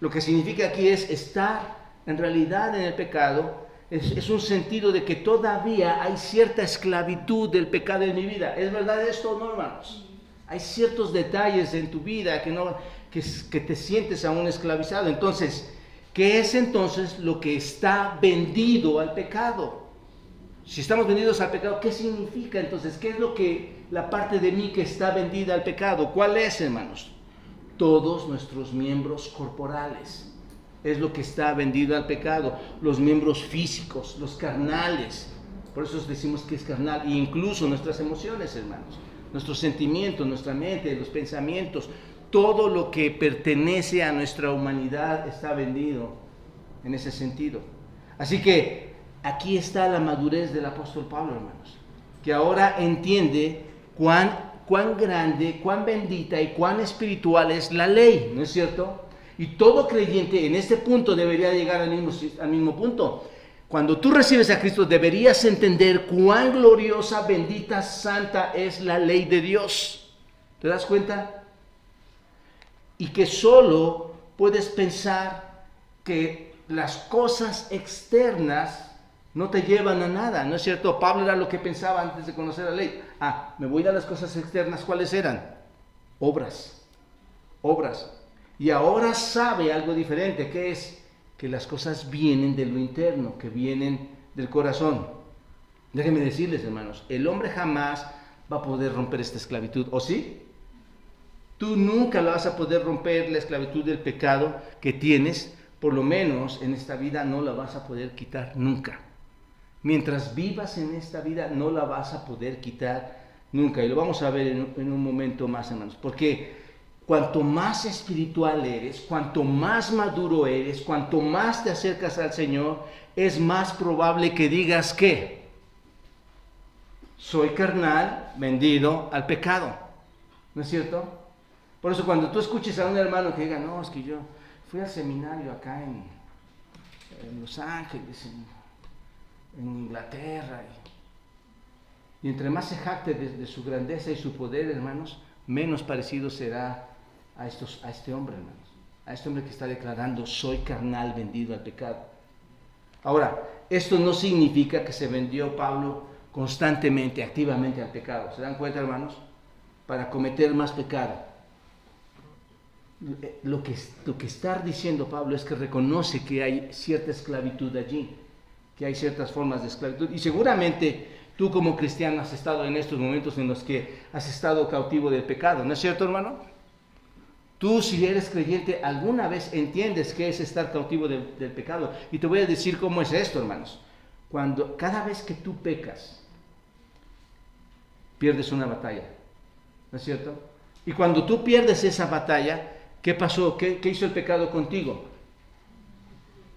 Lo que significa aquí es estar en realidad en el pecado. Es un sentido de que todavía hay cierta esclavitud del pecado en mi vida. ¿Es verdad esto o no, hermanos? Hay ciertos detalles en tu vida que te sientes aún esclavizado. Entonces, ¿qué es entonces lo que está vendido al pecado? Si estamos vendidos al pecado, ¿qué significa entonces? ¿Qué es la parte de mí que está vendida al pecado? ¿Cuál es, hermanos? Todos nuestros miembros corporales. Es lo que está vendido al pecado, los miembros físicos, los carnales, por eso decimos que es carnal, e incluso nuestras emociones, hermanos, nuestros sentimientos, nuestra mente, los pensamientos, todo lo que pertenece a nuestra humanidad está vendido en ese sentido. Así que aquí está la madurez del apóstol Pablo, hermanos, que ahora entiende cuán grande, cuán bendita y cuán espiritual es la ley, ¿no es cierto? Y todo creyente en este punto debería llegar al mismo punto. Cuando tú recibes a Cristo deberías entender cuán gloriosa, bendita, santa es la ley de Dios. ¿Te das cuenta? Y que solo puedes pensar que las cosas externas no te llevan a nada, ¿no es cierto? Pablo era lo que pensaba antes de conocer la ley. Me voy a las cosas externas, ¿cuáles eran? Obras. Y ahora sabe algo diferente, que es que las cosas vienen de lo interno, que vienen del corazón. Déjenme decirles, hermanos, el hombre jamás va a poder romper esta esclavitud, ¿o sí? Tú nunca la vas a poder romper, la esclavitud del pecado que tienes, por lo menos en esta vida no la vas a poder quitar nunca. Mientras vivas en esta vida no la vas a poder quitar nunca, y lo vamos a ver en un momento más, hermanos, porque cuanto más espiritual eres, cuanto más maduro eres, cuanto más te acercas al Señor, es más probable que digas que soy carnal, vendido al pecado. ¿No es cierto? Por eso cuando tú escuches a un hermano que diga, no, es que yo fui al seminario acá en Los Ángeles, en Inglaterra, y entre más se jacte de su grandeza y su poder, hermanos, menos parecido será a este hombre, hermanos, a este hombre que está declarando, soy carnal, vendido al pecado. Ahora, esto no significa que se vendió Pablo constantemente, activamente al pecado. ¿Se dan cuenta, hermanos? Para cometer más pecado. Lo que está diciendo Pablo es que reconoce que hay cierta esclavitud allí, que hay ciertas formas de esclavitud, y seguramente tú como cristiano has estado en estos momentos en los que has estado cautivo del pecado, ¿no es cierto, hermano? Tú, si eres creyente, alguna vez entiendes qué es estar cautivo del pecado. Y te voy a decir cómo es esto, hermanos. Cada vez que tú pecas, pierdes una batalla, ¿no es cierto? Y cuando tú pierdes esa batalla, ¿qué pasó? ¿Qué hizo el pecado contigo?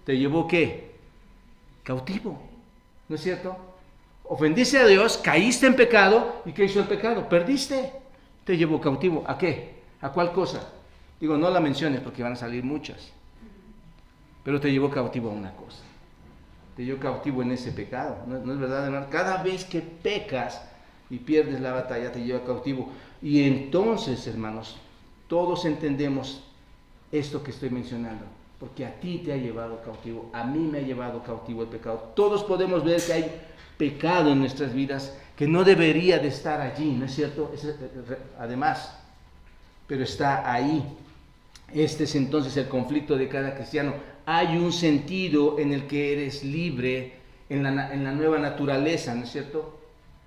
¿Te llevó qué? Cautivo, ¿no es cierto? Ofendiste a Dios, caíste en pecado, ¿y qué hizo el pecado? Perdiste, te llevó cautivo. ¿A qué? ¿A cuál cosa? Digo, no la menciones porque van a salir muchas. Pero te llevó cautivo a una cosa. Te llevó cautivo en ese pecado. ¿No es verdad, hermano? Cada vez que pecas y pierdes la batalla, te lleva cautivo. Y entonces, hermanos, todos entendemos esto que estoy mencionando. Porque a ti te ha llevado cautivo. A mí me ha llevado cautivo el pecado. Todos podemos ver que hay pecado en nuestras vidas que no debería de estar allí, ¿no es cierto? Además, pero está ahí. Este es entonces el conflicto de cada cristiano. Hay un sentido en el que eres libre en la nueva naturaleza, ¿no es cierto?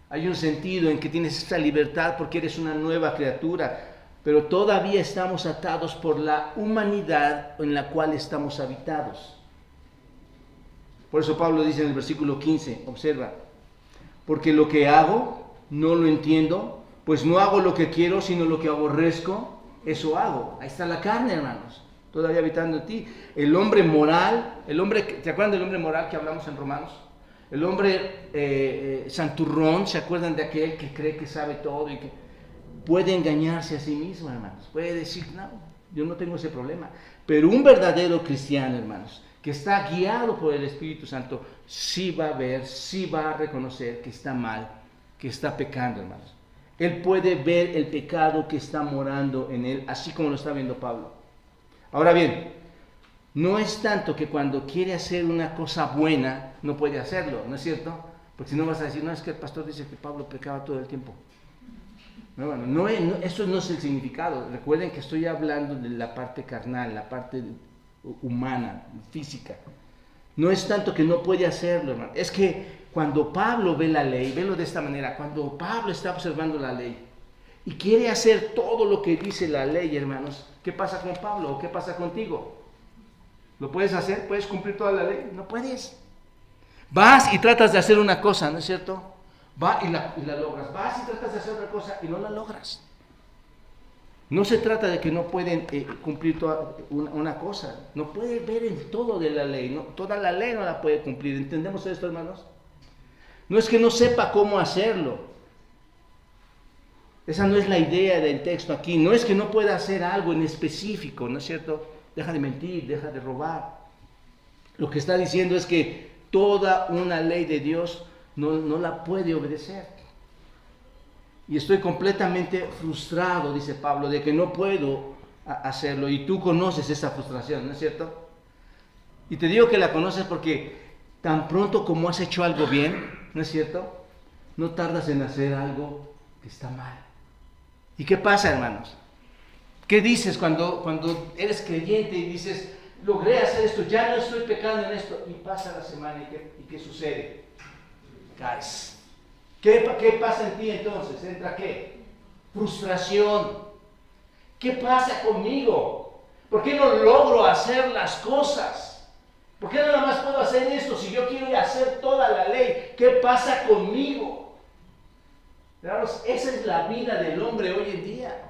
Hay un sentido en que tienes esta libertad porque eres una nueva criatura, pero todavía estamos atados por la humanidad en la cual estamos habitados. Por eso Pablo dice en el versículo 15, observa, porque lo que hago no lo entiendo, pues no hago lo que quiero, sino lo que aborrezco, eso hago. Ahí está la carne, hermanos. todavía habitando en ti. El hombre moral, ¿te acuerdan del hombre moral que hablamos en Romanos? El hombre santurrón, ¿se acuerdan de aquel que cree que sabe todo y que puede engañarse a sí mismo, hermanos? Puede decir, no, yo no tengo ese problema. Pero un verdadero cristiano, hermanos, que está guiado por el Espíritu Santo, sí va a ver, sí va a reconocer que está mal, que está pecando, hermanos. Él puede ver el pecado que está morando en él, así como lo está viendo Pablo. Ahora bien, no es tanto que cuando quiere hacer una cosa buena, no puede hacerlo, ¿no es cierto? Porque si no vas a decir, no, es que el pastor dice que Pablo pecaba todo el tiempo. No, bueno, eso no es el significado. Recuerden que estoy hablando de la parte carnal, la parte humana, física. No es tanto que no puede hacerlo, hermano. Es que cuando Pablo ve la ley, velo de esta manera, cuando Pablo está observando la ley y quiere hacer todo lo que dice la ley, hermanos, ¿qué pasa con Pablo o qué pasa contigo? ¿Lo puedes hacer? ¿Puedes cumplir toda la ley? No puedes. Vas y tratas de hacer una cosa, ¿no es cierto? Vas y la logras. Vas y tratas de hacer otra cosa y no la logras. No se trata de que no pueden cumplir toda una cosa. No puede ver el todo de la ley. No, toda la ley no la puede cumplir. ¿Entendemos esto, hermanos? No es que no sepa cómo hacerlo. Esa no es la idea del texto aquí. No es que no pueda hacer algo en específico, ¿no es cierto? Deja de mentir, deja de robar. Lo que está diciendo es que toda una ley de Dios no la puede obedecer. Y estoy completamente frustrado, dice Pablo, de que no puedo hacerlo. Y tú conoces esa frustración, ¿no es cierto? Y te digo que la conoces porque tan pronto como has hecho algo bien, ¿no es cierto? No tardas en hacer algo que está mal. ¿Y qué pasa, hermanos? ¿Qué dices cuando eres creyente y dices, logré hacer esto, ya no estoy pecando en esto? Y pasa la semana y ¿qué sucede? Caes. ¿Qué pasa en ti entonces? ¿Entra qué? Frustración. ¿Qué pasa conmigo? ¿Por qué no logro hacer las cosas? ¿Por qué nada más puedo hacer esto si yo quiero hacer toda la ley? ¿Qué pasa conmigo? Hermanos, esa es la vida del hombre hoy en día.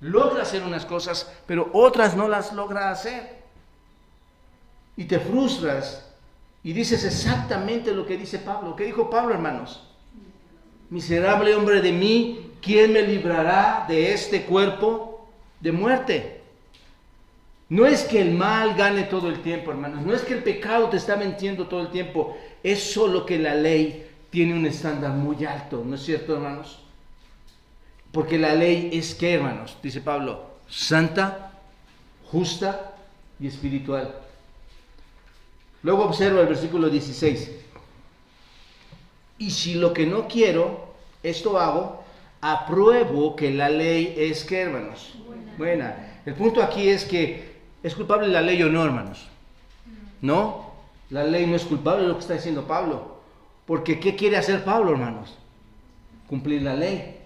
Logra hacer unas cosas, pero otras no las logra hacer. Y te frustras. Y dices exactamente lo que dice Pablo. ¿Qué dijo Pablo, hermanos? Miserable hombre de mí, ¿quién me librará de este cuerpo de muerte? No es que el mal gane todo el tiempo, hermanos. No es que el pecado te está mintiendo todo el tiempo. Es solo que la ley tiene un estándar muy alto. ¿No es cierto, hermanos? Porque la ley es ¿qué, hermanos? Dice Pablo, santa, justa y espiritual. Luego observa el versículo 16. Y si lo que no quiero, esto hago, apruebo que la ley es ¿qué, hermanos? Buena. El punto aquí es que ¿es culpable la ley o no, hermanos? No, la ley no es culpable, es lo que está diciendo Pablo. Porque ¿qué quiere hacer Pablo, hermanos? Cumplir la ley.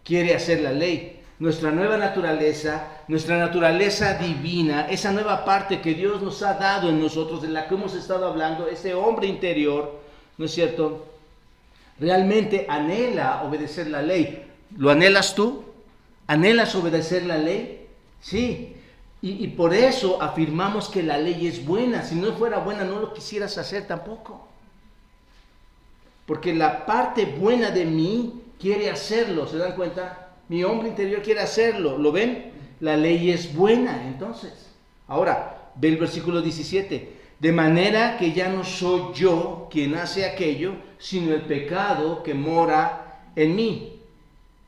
Quiere hacer la ley. Nuestra nueva naturaleza, nuestra naturaleza divina, esa nueva parte que Dios nos ha dado en nosotros, de la que hemos estado hablando, ese hombre interior, ¿no es cierto? Realmente anhela obedecer la ley. ¿Lo anhelas tú? ¿Anhelas obedecer la ley? Sí. Y por eso afirmamos que la ley es buena. Si no fuera buena, no lo quisieras hacer tampoco. Porque la parte buena de mí quiere hacerlo, ¿se dan cuenta? Mi hombre interior quiere hacerlo, ¿lo ven? La ley es buena, entonces. Ahora, ve el versículo 17. De manera que ya no soy yo quien hace aquello, sino el pecado que mora en mí.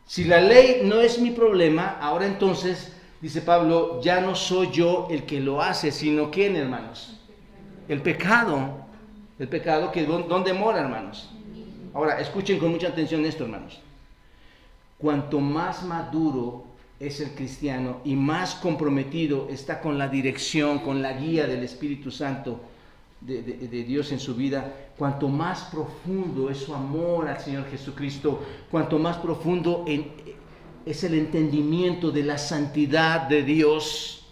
Si la ley no es mi problema, ahora entonces, dice Pablo, ya no soy yo el que lo hace, sino ¿quién, hermanos? El pecado. El pecado que ¿dónde mora, hermanos? Ahora, escuchen con mucha atención esto, hermanos. Cuanto más maduro es el cristiano y más comprometido está con la dirección, con la guía del Espíritu Santo de Dios en su vida, cuanto más profundo es su amor al Señor Jesucristo, cuanto más profundo es el entendimiento de la santidad de Dios,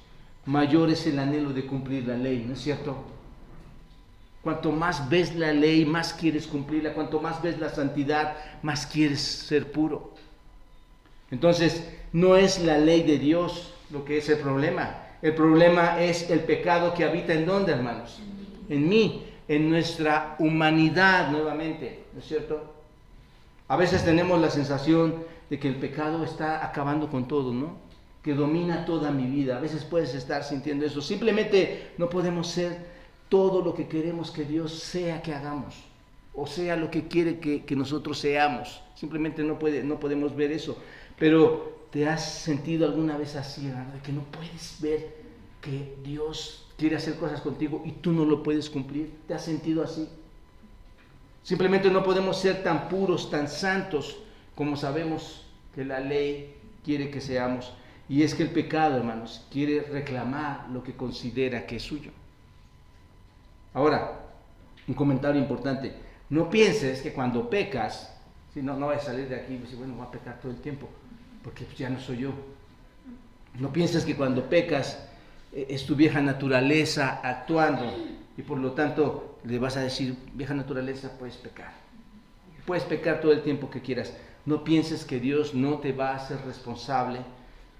mayor es el anhelo de cumplir la ley, ¿no es cierto? Cuanto más ves la ley, más quieres cumplirla. Cuanto más ves la santidad, más quieres ser puro. Entonces, no es la ley de Dios lo que es el problema. El problema es el pecado que habita ¿en dónde, hermanos? En mí, en nuestra humanidad nuevamente, ¿no es cierto? A veces tenemos la sensación de que el pecado está acabando con todo, ¿no? Que domina toda mi vida. A veces puedes estar sintiendo eso. Simplemente no podemos ser todo lo que queremos que Dios sea que hagamos, o sea lo que quiere que nosotros seamos. Simplemente no podemos ver eso. Pero ¿te has sentido alguna vez así, hermano? De que no puedes ver que Dios quiere hacer cosas contigo y tú no lo puedes cumplir. ¿Te has sentido así? Simplemente no podemos ser tan puros, tan santos como sabemos que la ley quiere que seamos. Y es que el pecado, hermanos, quiere reclamar lo que considera que es suyo. Ahora, un comentario importante. No pienses que cuando pecas, si no vas a salir de aquí y decir, bueno, voy a pecar todo el tiempo, porque ya no soy yo. No pienses que cuando pecas es tu vieja naturaleza actuando y por lo tanto le vas a decir, vieja naturaleza, puedes pecar. Puedes pecar todo el tiempo que quieras. No pienses que Dios no te va a hacer responsable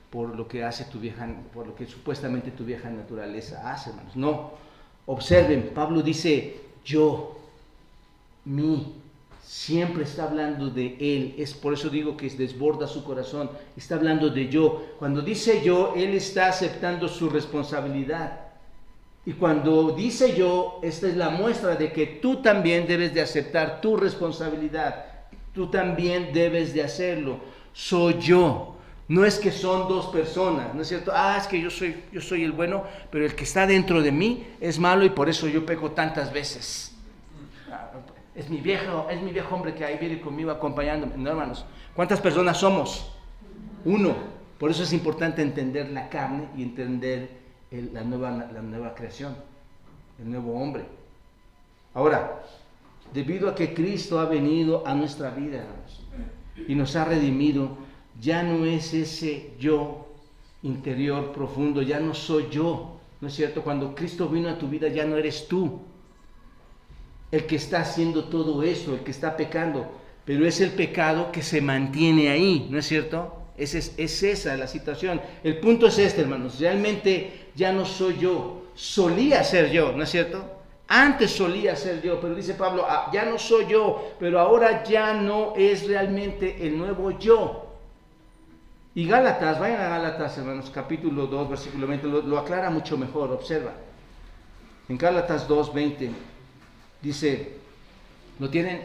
por lo que hace por lo que supuestamente tu vieja naturaleza hace, hermanos. No. Observen, Pablo dice yo, mí. Siempre está hablando de él. Es por eso digo que desborda su corazón. Está hablando de yo. Cuando dice yo, él está aceptando su responsabilidad. Y cuando dice yo, esta es la muestra de que tú también debes de aceptar tu responsabilidad. Tú también debes de hacerlo. Soy yo. No es que son dos personas, ¿no es cierto? Es que yo soy el bueno, pero el que está dentro de mí es malo y por eso yo peco tantas veces. Es mi viejo hombre que ahí viene conmigo acompañándome. No, hermanos. ¿Cuántas personas somos? Uno. Por eso es importante entender la carne y entender la nueva creación, el nuevo hombre. Ahora, debido a que Cristo ha venido a nuestra vida, hermanos, y nos ha redimido, ya no es ese yo interior profundo, ya no soy yo, ¿no es cierto? Cuando Cristo vino a tu vida ya no eres tú el que está haciendo todo eso, el que está pecando, pero es el pecado que se mantiene ahí, ¿no es cierto? Es esa la situación. El punto es este, hermanos, realmente ya no soy yo, solía ser yo, ¿no es cierto? Antes solía ser yo, pero dice Pablo, ya no soy yo, pero ahora ya no es realmente el nuevo yo. Y Gálatas, vayan a Gálatas, hermanos, capítulo 2, versículo 20, lo aclara mucho mejor, observa. En Gálatas 2, 20, dice, ¿lo tienen?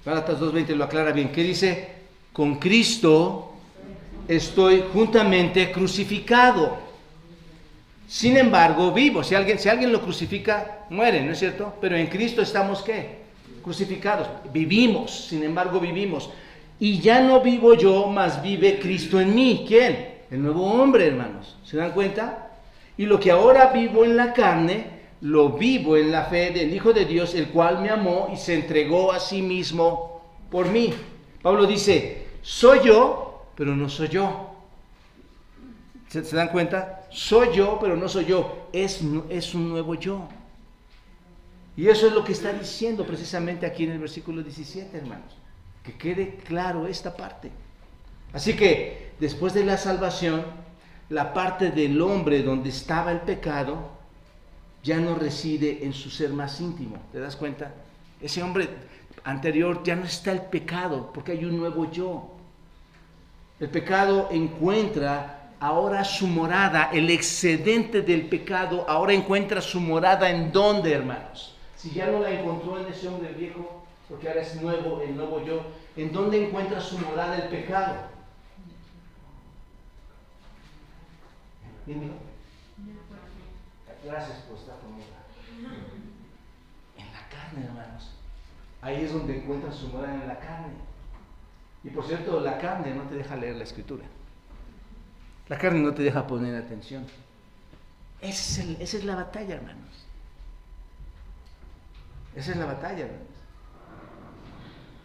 Gálatas 2, 20 lo aclara bien. ¿Qué dice? Con Cristo estoy juntamente crucificado. Sin embargo, vivo. Si alguien lo crucifica, muere, ¿no es cierto? Pero en Cristo estamos, ¿qué? Crucificados. Vivimos, sin embargo, vivimos. Y ya no vivo yo, mas vive Cristo en mí. ¿Quién? El nuevo hombre, hermanos. ¿Se dan cuenta? Y lo que ahora vivo en la carne, lo vivo en la fe del Hijo de Dios, el cual me amó y se entregó a sí mismo por mí. Pablo dice, soy yo, pero no soy yo. ¿Se dan cuenta? Soy yo, pero no soy yo. Es un nuevo yo. Y eso es lo que está diciendo precisamente aquí en el versículo 17, hermanos. Que quede claro esta parte. Así que después de la salvación, la parte del hombre donde estaba el pecado ya no reside en su ser más íntimo. ¿Te das cuenta? Ese hombre anterior ya no está el pecado, porque hay un nuevo yo. El pecado encuentra ahora su morada, el excedente del pecado ahora encuentra su morada ¿en dónde, hermanos? Si ya no la encontró en ese hombre viejo, porque ahora es nuevo, el nuevo yo, ¿en dónde encuentra su morada el pecado? ¿Quién dijo? Gracias por estar conmigo. En la carne, hermanos. Ahí es donde encuentra su morada, en la carne. Y por cierto, la carne no te deja leer la escritura. La carne no te deja poner atención. Esa es la batalla, hermanos. Esa es la batalla, hermanos.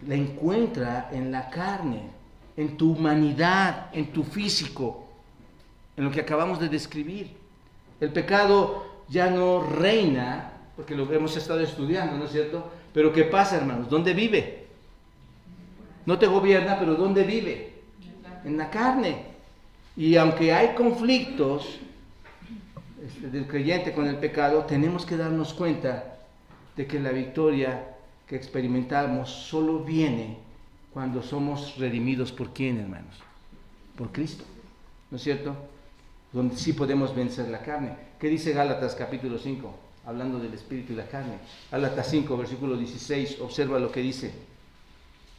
La encuentra en la carne, en tu humanidad, en tu físico, en lo que acabamos de describir. El pecado ya no reina, porque lo hemos estado estudiando, ¿no es cierto? Pero ¿qué pasa, hermanos? ¿Dónde vive? No te gobierna, pero ¿dónde vive? En la carne. Y aunque hay conflictos del creyente con el pecado, tenemos que darnos cuenta de que la victoria que experimentamos solo viene cuando somos redimidos. ¿Por quién, hermanos? Por Cristo, ¿no es cierto? Donde sí podemos vencer la carne. ¿Qué dice Gálatas capítulo 5? Hablando del espíritu y la carne. Gálatas 5, versículo 16, observa lo que dice.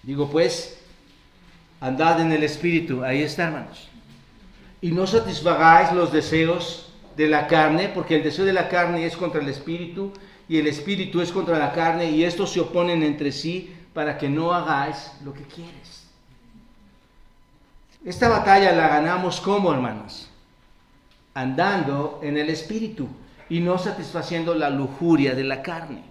Digo pues, andad en el espíritu, ahí está, hermanos. Y no satisfagáis los deseos de la carne, porque el deseo de la carne es contra el espíritu, y el espíritu es contra la carne, y estos se oponen entre sí para que no hagáis lo que quieres. Esta batalla la ganamos ¿cómo, hermanos? Andando en el espíritu y no satisfaciendo la lujuria de la carne.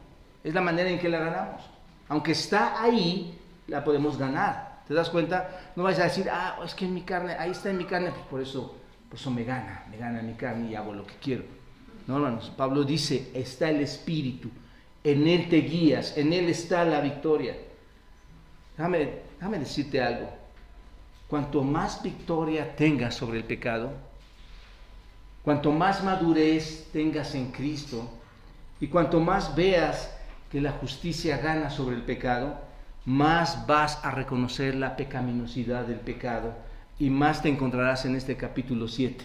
Es la manera en que la ganamos. Aunque está ahí, la podemos ganar. ¿Te das cuenta? No vas a decir, es que en mi carne, ahí está en mi carne, pues por eso me gana mi carne y hago lo que quiero. No, hermanos, Pablo dice, está el espíritu, en él te guías, en él está la victoria. Déjame decirte algo. Cuanto más victoria tengas sobre el pecado, cuanto más madurez tengas en Cristo, y cuanto más veas que la justicia gana sobre el pecado, más vas a reconocer la pecaminosidad del pecado, y más te encontrarás en este capítulo 7.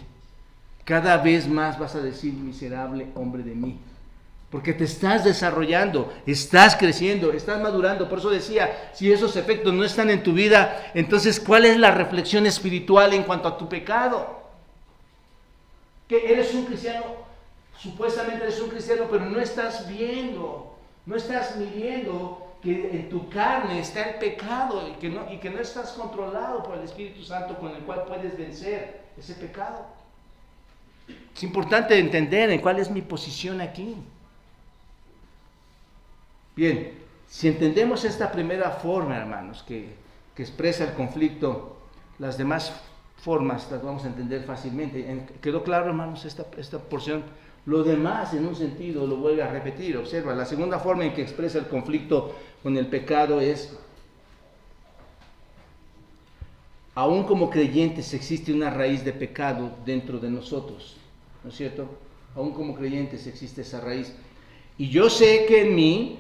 Cada vez más vas a decir, miserable hombre de mí, porque te estás desarrollando, estás creciendo, estás madurando. Por eso decía, si esos efectos no están en tu vida, entonces ¿cuál es la reflexión espiritual en cuanto a tu pecado? Que eres un cristiano, supuestamente eres un cristiano, pero no estás viendo, no estás midiendo que en tu carne está el pecado y que no estás controlado por el Espíritu Santo con el cual puedes vencer ese pecado. Es importante entender en cuál es mi posición aquí. Bien, si entendemos esta primera forma, hermanos, que expresa el conflicto, las demás formas las vamos a entender fácilmente. ¿Quedó claro, hermanos, esta porción? Lo demás, en un sentido, lo vuelve a repetir. Observa, la segunda forma en que expresa el conflicto con el pecado es: aún como creyentes existe una raíz de pecado dentro de nosotros, ¿no es cierto? Aún como creyentes existe esa raíz. Y yo sé que en mí,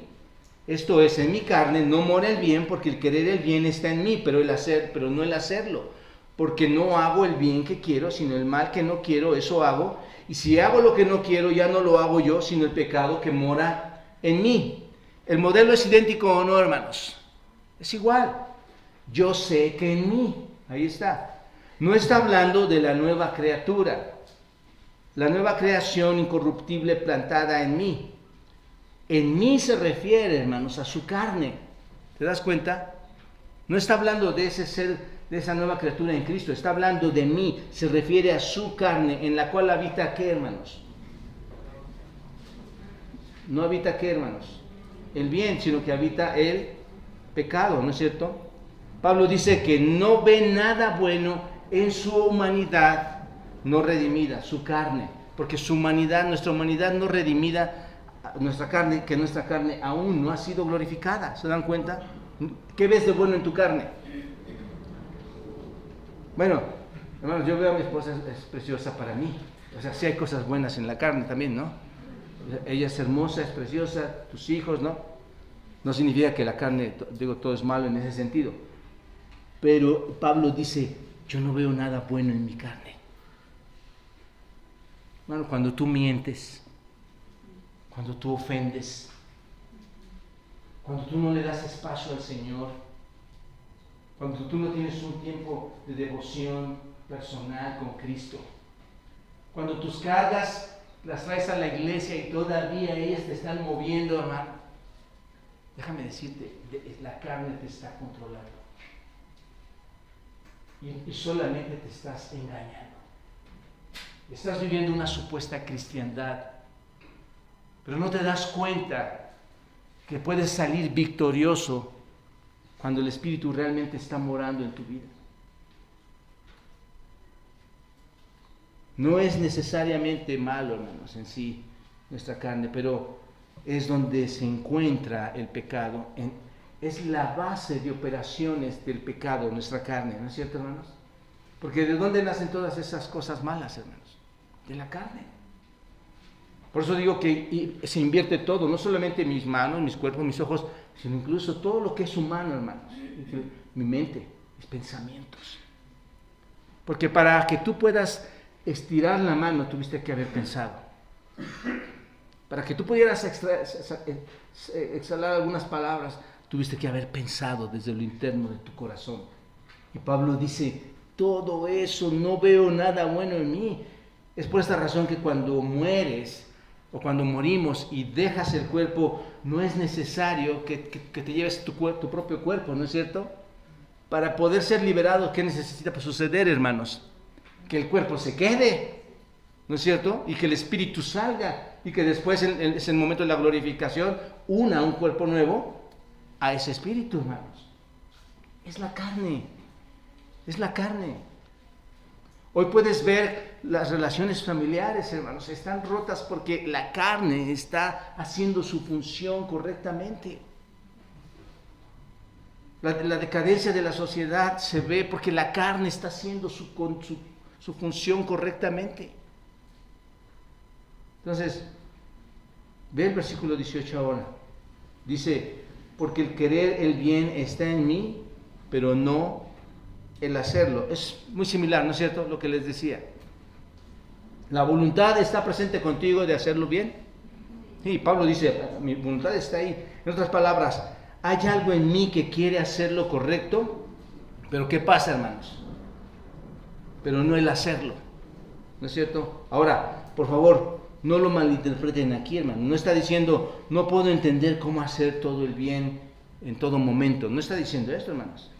esto es, en mi carne, no mora el bien, porque el querer el bien está en mí, pero no el hacerlo. Porque no hago el bien que quiero, sino el mal que no quiero, eso hago. Y si hago lo que no quiero, ya no lo hago yo, sino el pecado que mora en mí. ¿El modelo es idéntico o no, hermanos? Es igual. Yo sé que en mí, ahí está. No está hablando de la nueva criatura, la nueva creación incorruptible plantada en mí. En mí se refiere, hermanos, a su carne. ¿Te das cuenta? No está hablando de ese ser, de esa nueva criatura en Cristo. Está hablando de mí. Se refiere a su carne, en la cual habita ¿qué, hermanos? No habita ¿qué, hermanos? El bien, sino que habita el pecado, ¿no es cierto? Pablo dice que no ve nada bueno en su humanidad no redimida, su carne. Porque su humanidad, nuestra humanidad no redimida, nuestra carne aún no ha sido glorificada. ¿Se dan cuenta? ¿Qué ves de bueno en tu carne? Bueno, hermanos, yo veo a mi esposa, es preciosa para mí. O sea, sí hay cosas buenas en la carne también, ¿no? Ella es hermosa, es preciosa, tus hijos, ¿no? No significa que la carne, todo es malo en ese sentido. Pero Pablo dice, yo no veo nada bueno en mi carne. Bueno, cuando tú mientes, cuando tú ofendes, cuando tú no le das espacio al Señor, cuando tú no tienes un tiempo de devoción personal con Cristo, cuando tus cargas las traes a la iglesia y todavía ellas te están moviendo, hermano, déjame decirte, la carne te está controlando y solamente te estás engañando. Estás viviendo una supuesta cristiandad, pero no te das cuenta que puedes salir victorioso cuando el Espíritu realmente está morando en tu vida. No es necesariamente malo, hermanos, en sí, nuestra carne, pero es donde se encuentra el pecado. Es la base de operaciones del pecado, nuestra carne, ¿no es cierto, hermanos? Porque ¿de dónde nacen todas esas cosas malas, hermanos? De la carne. Por eso digo que se invierte todo, no solamente mis manos, mis cuerpos, mis ojos, sino incluso todo lo que es humano, hermanos. Mi mente, mis pensamientos. Porque para que tú puedas estirar la mano, tuviste que haber pensado. Para que tú pudieras exhalar algunas palabras, tuviste que haber pensado desde lo interno de tu corazón. Y Pablo dice, todo eso, no veo nada bueno en mí. Es por esta razón que cuando mueres o cuando morimos y dejas el cuerpo, no es necesario que te lleves tu propio cuerpo, ¿no es cierto? Para poder ser liberado, ¿qué necesita suceder, hermanos? Que el cuerpo se quede, ¿no es cierto? Y que el espíritu salga y que después, en el momento de la glorificación, una un cuerpo nuevo a ese espíritu, hermanos. Es la carne, es la carne. Hoy puedes ver las relaciones familiares, hermanos, están rotas porque la carne está haciendo su función correctamente. La decadencia de la sociedad se ve porque la carne está haciendo su función correctamente. Entonces, ve el versículo 18 ahora. Dice, porque el querer el bien está en mí, pero no el hacerlo. Es muy similar, ¿no es cierto? Lo que les decía. La voluntad está presente contigo de hacerlo bien. Sí, Pablo dice, mi voluntad está ahí. En otras palabras, hay algo en mí que quiere hacer lo correcto, pero ¿qué pasa, hermanos? Pero no el hacerlo, ¿no es cierto? Ahora, por favor, no lo malinterpreten aquí, hermano. No está diciendo, no puedo entender cómo hacer todo el bien en todo momento. No está diciendo esto, hermanos.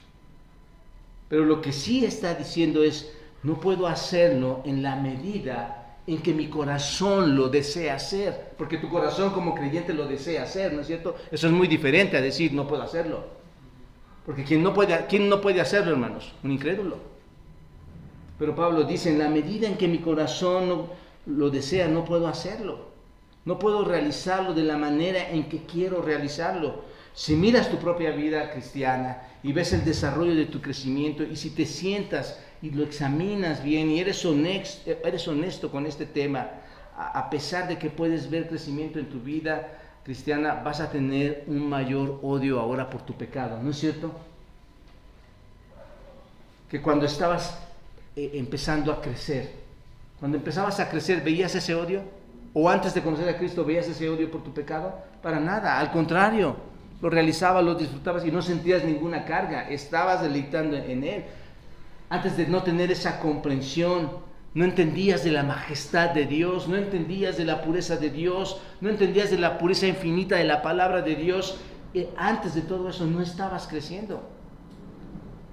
Pero lo que sí está diciendo es, no puedo hacerlo en la medida en que mi corazón lo desea hacer, porque tu corazón como creyente lo desea hacer, ¿no es cierto? Eso es muy diferente a decir, no puedo hacerlo. Porque ¿quién no puede hacerlo, hermanos? Un incrédulo. Pero Pablo dice, en la medida en que mi corazón lo desea, no puedo hacerlo. No puedo realizarlo de la manera en que quiero realizarlo. Si miras tu propia vida cristiana y ves el desarrollo de tu crecimiento, y si te sientas y lo examinas bien y eres honesto con este tema, a pesar de que puedes ver crecimiento en tu vida cristiana, vas a tener un mayor odio ahora por tu pecado, ¿no es cierto? Que cuando estabas empezando a crecer, cuando empezabas a crecer, ¿veías ese odio? ¿O antes de conocer a Cristo veías ese odio por tu pecado? Para nada, al contrario, lo realizabas, lo disfrutabas y no sentías ninguna carga, estabas deleitando en Él. Antes de no tener esa comprensión, no entendías de la majestad de Dios, no entendías de la pureza de Dios, no entendías de la pureza infinita de la palabra de Dios. Antes de todo eso no estabas creciendo.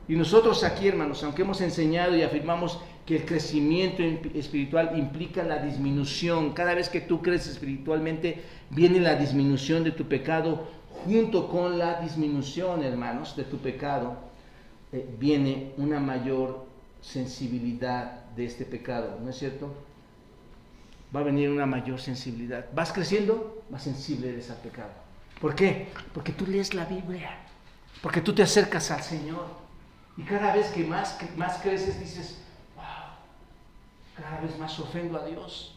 Y nosotros aquí, hermanos, aunque hemos enseñado y afirmamos que el crecimiento espiritual implica la disminución, cada vez que tú creces espiritualmente, viene la disminución de tu pecado, junto con la disminución, hermanos, de tu pecado, viene una mayor sensibilidad de este pecado, ¿no es cierto? Va a venir una mayor sensibilidad. Vas creciendo, más sensible eres al pecado. ¿Por qué? Porque tú lees la Biblia, porque tú te acercas al Señor, y cada vez que más creces dices, wow, cada vez más ofendo a Dios,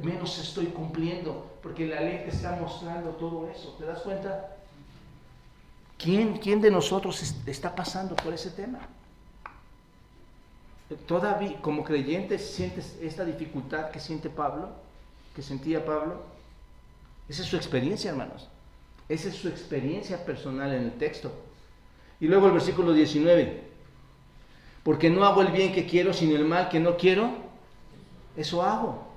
menos estoy cumpliendo, porque la ley te está mostrando todo eso. ¿Te das cuenta? ¿Quién de nosotros está pasando por ese tema? Todavía, como creyente, sientes esta dificultad que siente Pablo, que sentía Pablo. Esa es su experiencia, hermanos. Esa es su experiencia personal en el texto. Y luego el versículo 19. Porque no hago el bien que quiero, sino el mal que no quiero, eso hago.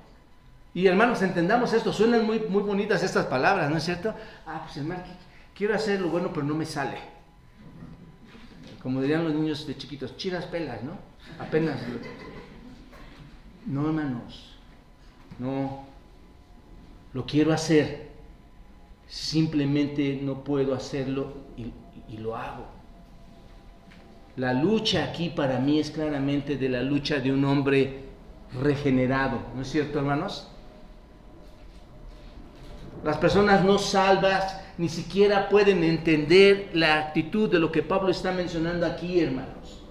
Y hermanos, entendamos esto. Suenan muy bonitas estas palabras, ¿no es cierto? Pues hermano, quiero hacer lo bueno, pero no me sale. Como dirían los niños de chiquitos, chiras pelas, ¿no? Apenas. No, hermanos. No. Lo quiero hacer. Simplemente no puedo hacerlo y lo hago. La lucha aquí para mí es claramente de la lucha de un hombre regenerado. ¿No es cierto, hermanos? Las personas no salvas ni siquiera pueden entender la actitud de lo que Pablo está mencionando aquí, hermanos.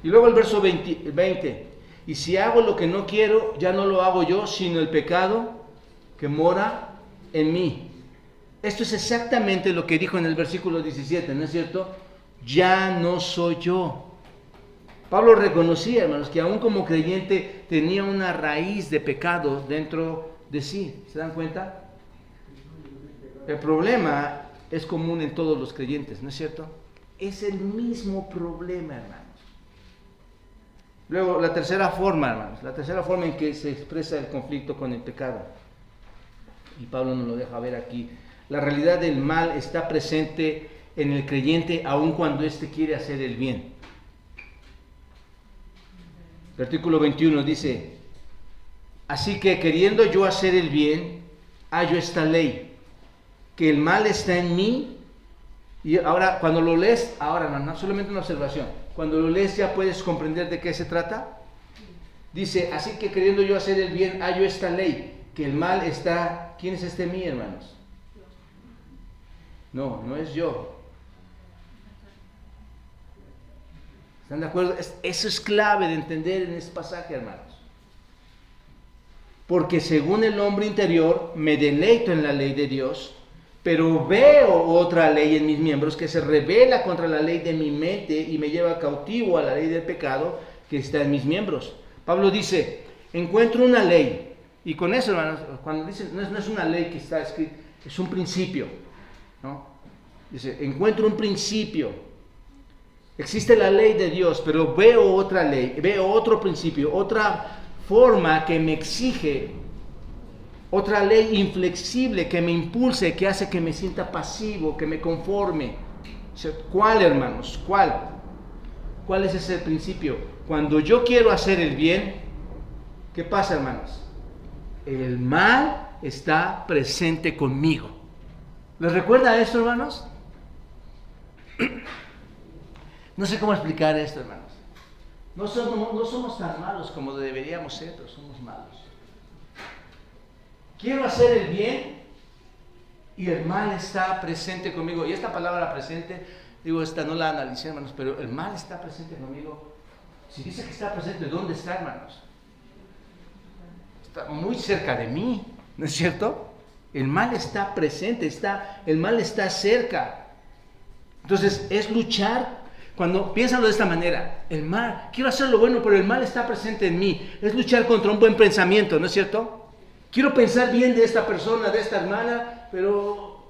Y luego el verso 20. Y si hago lo que no quiero, ya no lo hago yo, sino el pecado que mora en mí. Esto es exactamente lo que dijo en el versículo 17, ¿no es cierto? Ya no soy yo. Pablo reconocía, hermanos, que aún como creyente tenía una raíz de pecado dentro de sí. ¿Se dan cuenta? El problema es común en todos los creyentes, ¿no es cierto? Es el mismo problema, hermanos. Luego, la tercera forma, hermanos, la tercera forma en que se expresa el conflicto con el pecado. Y Pablo nos lo deja ver aquí. La realidad del mal está presente en el creyente aun cuando éste quiere hacer el bien. Versículo 21 dice: así que queriendo yo hacer el bien, hallo esta ley, que el mal está en mí. Y ahora, cuando lo lees, ahora no, solamente una observación, cuando lo lees ya puedes comprender de qué se trata. Dice: así que queriendo yo hacer el bien, hallo esta ley, que el mal está. ¿Quién es este mí, hermanos? No, no es yo. ¿Están de acuerdo? Eso es clave de entender en este pasaje, hermanos. Porque según el hombre interior me deleito en la ley de Dios, pero veo otra ley en mis miembros que se rebela contra la ley de mi mente y me lleva cautivo a la ley del pecado que está en mis miembros. Pablo dice: encuentro una ley. Y con eso, hermanos, cuando dice, no es una ley que está escrita, es un principio, ¿no? Dice: encuentro un principio. Existe la ley de Dios, pero veo otra ley, veo otro principio, otra forma que me exige, otra ley inflexible que me impulse, que hace que me sienta pasivo, que me conforme. ¿Cuál, hermanos? ¿Cuál? ¿Cuál es ese principio? Cuando yo quiero hacer el bien, ¿qué pasa, hermanos? El mal está presente conmigo. ¿Les recuerda esto, hermanos? No sé cómo explicar esto, hermanos. No somos tan malos como deberíamos ser, pero somos malos. Quiero hacer el bien y el mal está presente conmigo. Y esta palabra presente, digo, esta no la analicé, hermanos, pero el mal está presente conmigo. Si dice que está presente, ¿dónde está, hermanos? Está muy cerca de mí, ¿no es cierto? El mal está presente, el mal está cerca. Entonces, es luchar. Cuando piénsalo de esta manera, el mal, quiero hacer lo bueno, pero el mal está presente en mí. Es luchar contra un buen pensamiento, ¿no es cierto? Quiero pensar bien de esta persona, de esta hermana, pero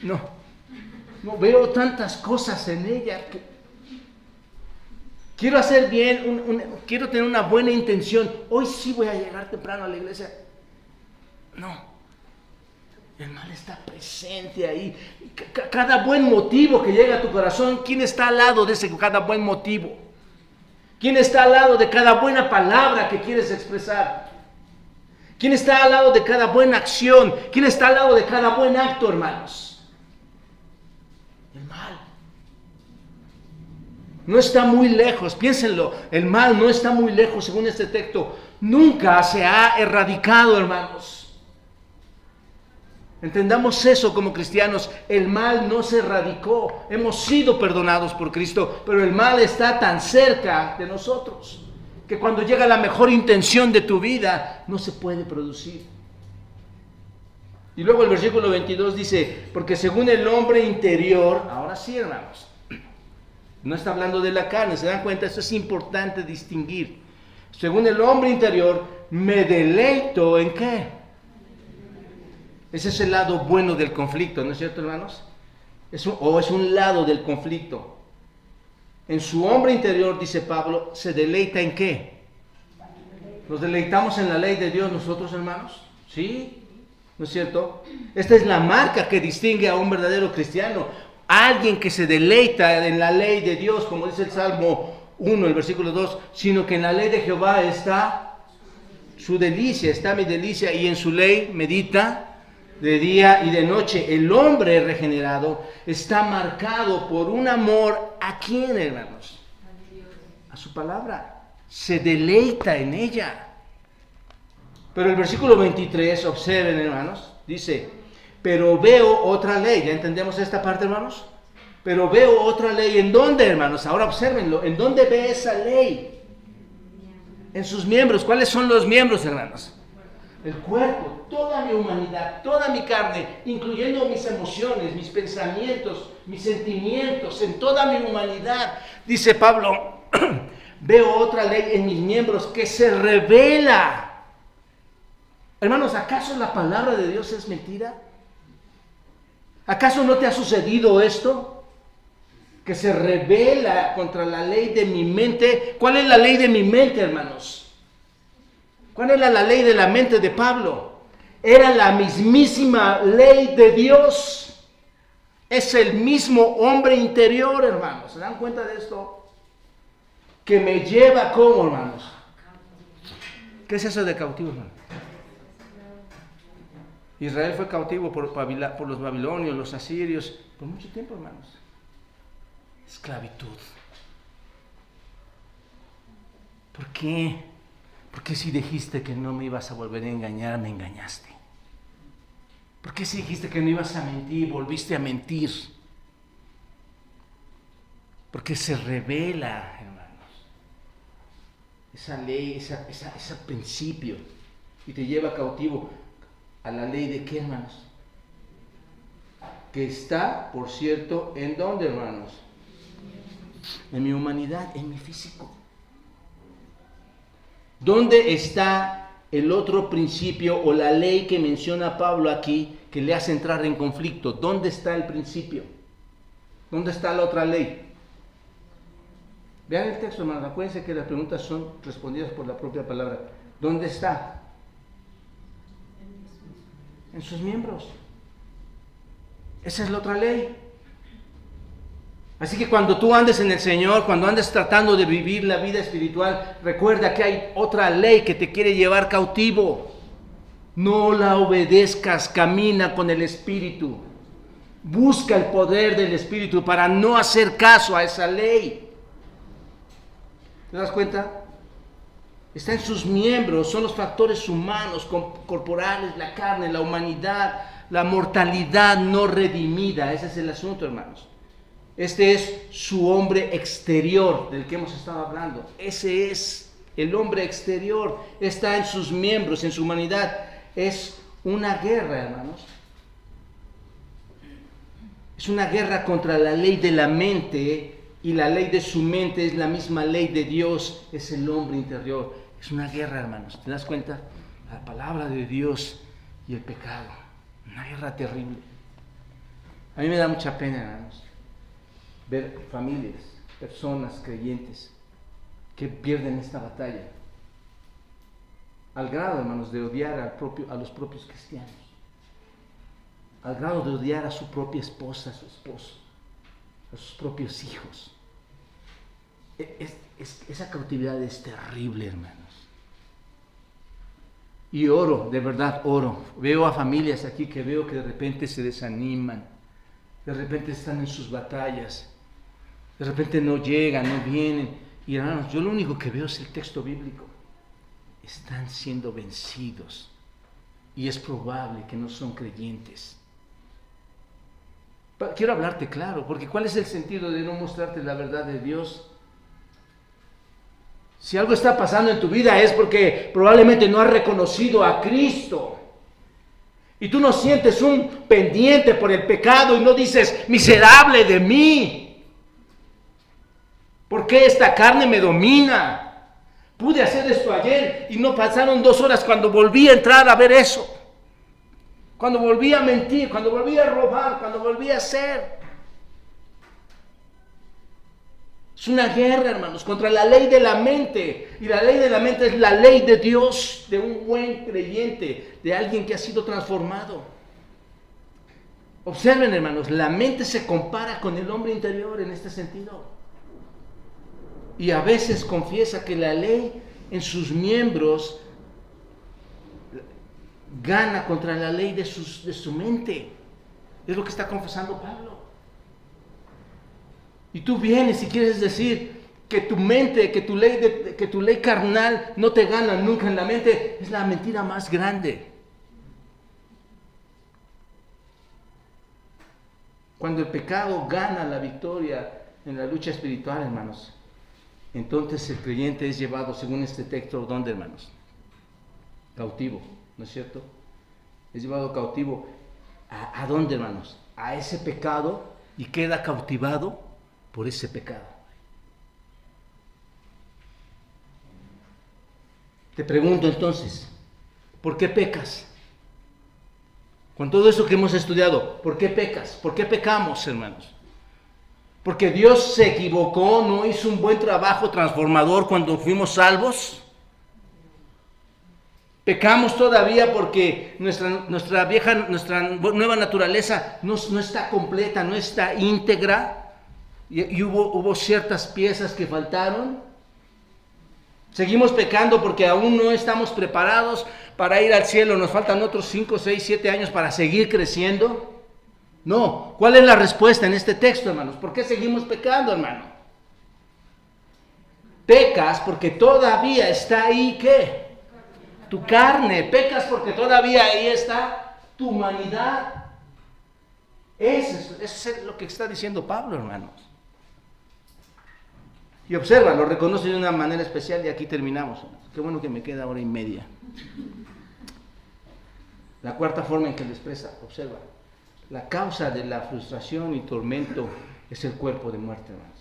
no veo tantas cosas en ella. Quiero hacer bien, quiero tener una buena intención. Hoy sí voy a llegar temprano a la iglesia. No. El mal está presente ahí. Cada buen motivo que llega a tu corazón, ¿quién está al lado de ese cada buen motivo? ¿Quién está al lado de cada buena palabra que quieres expresar? ¿Quién está al lado de cada buena acción? ¿Quién está al lado de cada buen acto, hermanos? El mal. No está muy lejos, piénsenlo. El mal no está muy lejos, según este texto. Nunca se ha erradicado, hermanos. Entendamos eso como cristianos. El mal no se erradicó. Hemos sido perdonados por Cristo, pero el mal está tan cerca de nosotros que cuando llega la mejor intención de tu vida no se puede producir. Y luego el versículo 22 dice: porque según el hombre interior, ahora sí, hermanos, no está hablando de la carne, ¿se dan cuenta? Eso es importante distinguir. Según el hombre interior, me deleito ¿en qué? Ese es el lado bueno del conflicto, ¿no es cierto, hermanos? Es un lado del conflicto. En su hombre interior, dice Pablo, ¿se deleita en qué? ¿Nos deleitamos en la ley de Dios nosotros, hermanos? ¿Sí? ¿No es cierto? Esta es la marca que distingue a un verdadero cristiano. Alguien que se deleita en la ley de Dios, como dice el Salmo 1, el versículo 2, sino que en la ley de Jehová está su delicia, está mi delicia, y en su ley medita de día y de noche. El hombre regenerado está marcado por un amor ¿a quién, hermanos? A su palabra. Se deleita en ella. Pero el versículo 23, observen, hermanos, dice: pero veo otra ley. ¿Ya entendemos esta parte, hermanos? pero veo otra ley. ¿En dónde, hermanos? Ahora obsérvenlo. ¿En dónde ve esa ley? En sus miembros. ¿Cuáles son los miembros, hermanos? El cuerpo, toda mi humanidad, toda mi carne, incluyendo mis emociones, mis pensamientos, mis sentimientos, en toda mi humanidad. Dice Pablo, veo otra ley en mis miembros que se revela. Hermanos, ¿acaso la palabra de Dios es mentira? ¿Acaso no te ha sucedido esto? Que se revela contra la ley de mi mente. ¿Cuál es la ley de mi mente, hermanos? ¿Cuál era la ley de la mente de Pablo? Era la mismísima ley de Dios. Es el mismo hombre interior, hermanos. ¿Se dan cuenta de esto? Que me lleva como, hermanos. ¿Qué es eso de cautivo, hermano? Israel fue cautivo por los babilonios, los asirios, por mucho tiempo, hermanos. Esclavitud. ¿Por qué? Porque si dijiste que no me ibas a volver a engañar, me engañaste. ¿Por qué si dijiste que no ibas a mentir, volviste a mentir? Porque se revela, hermanos, esa ley, ese principio, y te lleva cautivo a la ley de qué, hermanos? Que está, por cierto, ¿en dónde, hermanos? En mi humanidad, en mi físico. ¿Dónde está el otro principio o la ley que menciona Pablo aquí que le hace entrar en conflicto? ¿Dónde está el principio? ¿Dónde está la otra ley? Vean el texto, hermanos. Acuérdense que las preguntas son respondidas por la propia palabra. ¿Dónde está? En sus miembros. Esa es la otra ley. Así que cuando tú andes en el Señor, cuando andes tratando de vivir la vida espiritual, recuerda que hay otra ley que te quiere llevar cautivo. No la obedezcas, camina con el Espíritu. Busca el poder del Espíritu para no hacer caso a esa ley. ¿Te das cuenta? Está en sus miembros, son los factores humanos, corporales, la carne, la humanidad, la mortalidad no redimida. Ese es el asunto, hermanos. Este es su hombre exterior del que hemos estado hablando. Ese es el hombre exterior. Está en sus miembros, en su humanidad. Es una guerra, hermanos. Es una guerra contra la ley de la mente, y la ley de su mente es la misma ley de Dios. Es el hombre interior. Es una guerra, hermanos. ¿Te das cuenta? La palabra de Dios y el pecado. Una guerra terrible. A mí me da mucha pena, hermanos, ver familias, personas creyentes que pierden esta batalla, al grado, hermanos, de odiar a los propios cristianos, al grado de odiar a su propia esposa, a su esposo, a sus propios hijos. Esa cautividad es terrible, hermanos. Y oro, de verdad oro. Veo a familias aquí que veo que de repente se desaniman, de repente están en sus batallas, de repente no llegan, no vienen. Y hermanos, yo lo único que veo es el texto bíblico. Están siendo vencidos. Y es probable que no son creyentes. Quiero hablarte claro, porque ¿cuál es el sentido de no mostrarte la verdad de Dios? Si algo está pasando en tu vida es porque probablemente no has reconocido a Cristo. Y tú no sientes un pendiente por el pecado y no dices, miserable de mí. ¿Por qué esta carne me domina? Pude hacer esto ayer y no pasaron 2 horas cuando volví a entrar a ver eso. Cuando volví a mentir, cuando volví a robar, cuando volví a hacer. Es una guerra, hermanos, contra la ley de la mente. Y la ley de la mente es la ley de Dios, de un buen creyente, de alguien que ha sido transformado. Observen, hermanos, la mente se compara con el hombre interior en este sentido. Y a veces confiesa que la ley en sus miembros gana contra la ley de su mente. Es lo que está confesando Pablo. Y tú vienes y quieres decir que tu mente, que tu ley carnal no te gana nunca en la mente. Es la mentira más grande. cuando el pecado gana la victoria en la lucha espiritual, hermanos, entonces el creyente es llevado, según este texto, ¿dónde, hermanos? Cautivo, ¿no es cierto? Es llevado cautivo. ¿A dónde, hermanos? A ese pecado, y queda cautivado por ese pecado. Te pregunto entonces, ¿por qué pecas? Con todo eso que hemos estudiado, ¿por qué pecas? ¿Por qué pecamos, hermanos? ¿Porque Dios se equivocó, no hizo un buen trabajo transformador cuando fuimos salvos? ¿Pecamos todavía porque nuestra nueva naturaleza no está completa, no está íntegra? ¿Y hubo ciertas piezas que faltaron? ¿Seguimos pecando porque aún no estamos preparados para ir al cielo? ¿Nos faltan otros 5, 6, 7 años para seguir creciendo? No. ¿Cuál es la respuesta en este texto, hermanos? ¿Por qué seguimos pecando, hermano? Pecas porque todavía está ahí, ¿qué? Tu carne. Pecas porque todavía ahí está tu humanidad. Eso es lo que está diciendo Pablo, hermanos. Y observa, lo reconoce de una manera especial y aquí terminamos. Qué bueno que me queda hora y media. La cuarta forma en que lo expresa, observa. La causa de la frustración y tormento es el cuerpo de muerte, hermanos,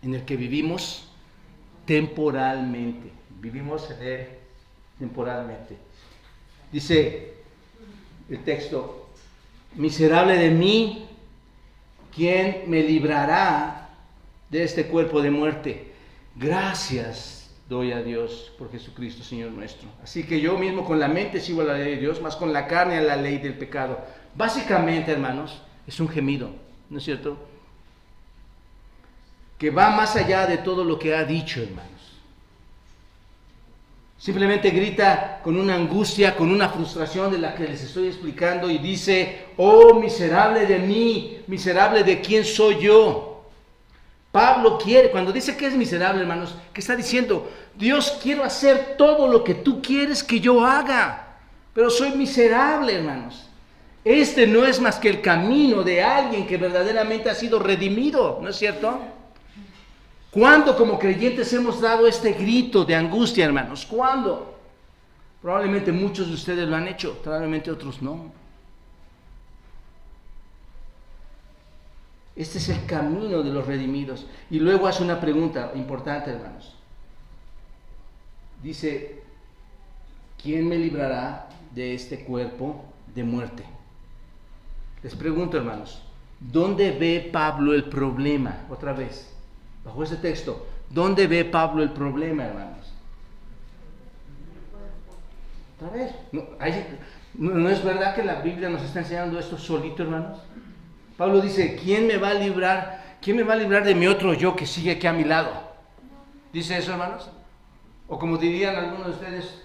en el que vivimos temporalmente. Vivimos en él temporalmente. Dice el texto: miserable de mí, ¿quién me librará de este cuerpo de muerte? Gracias doy a Dios por Jesucristo, Señor nuestro. Así que yo mismo con la mente sigo a la ley de Dios, más con la carne a la ley del pecado. Básicamente, hermanos, es un gemido, ¿no es cierto? Que va más allá de todo lo que ha dicho, hermanos. Simplemente grita con una angustia, con una frustración de la que les estoy explicando y dice: oh, miserable de mí, miserable de quién soy yo. Pablo quiere, cuando dice que es miserable, hermanos, que está diciendo: Dios, quiero hacer todo lo que tú quieres que yo haga, pero soy miserable, hermanos. Este no es más que el camino de alguien que verdaderamente ha sido redimido, ¿no es cierto? ¿Cuándo como creyentes hemos dado este grito de angustia, hermanos? ¿Cuándo? Probablemente muchos de ustedes lo han hecho, probablemente otros no. Este es el camino de los redimidos. Y luego hace una pregunta importante, hermanos. Dice: ¿quién me librará de este cuerpo de muerte? Les pregunto, hermanos, ¿dónde ve Pablo el problema? Otra vez, bajo este texto, ¿dónde ve Pablo el problema, hermanos? Otra vez, ¿no es verdad que la Biblia nos está enseñando esto solito, hermanos? Pablo dice: ¿quién me va a librar? ¿Quién me va a librar de mi otro yo que sigue aquí a mi lado? ¿Dice eso, hermanos? O como dirían algunos de ustedes: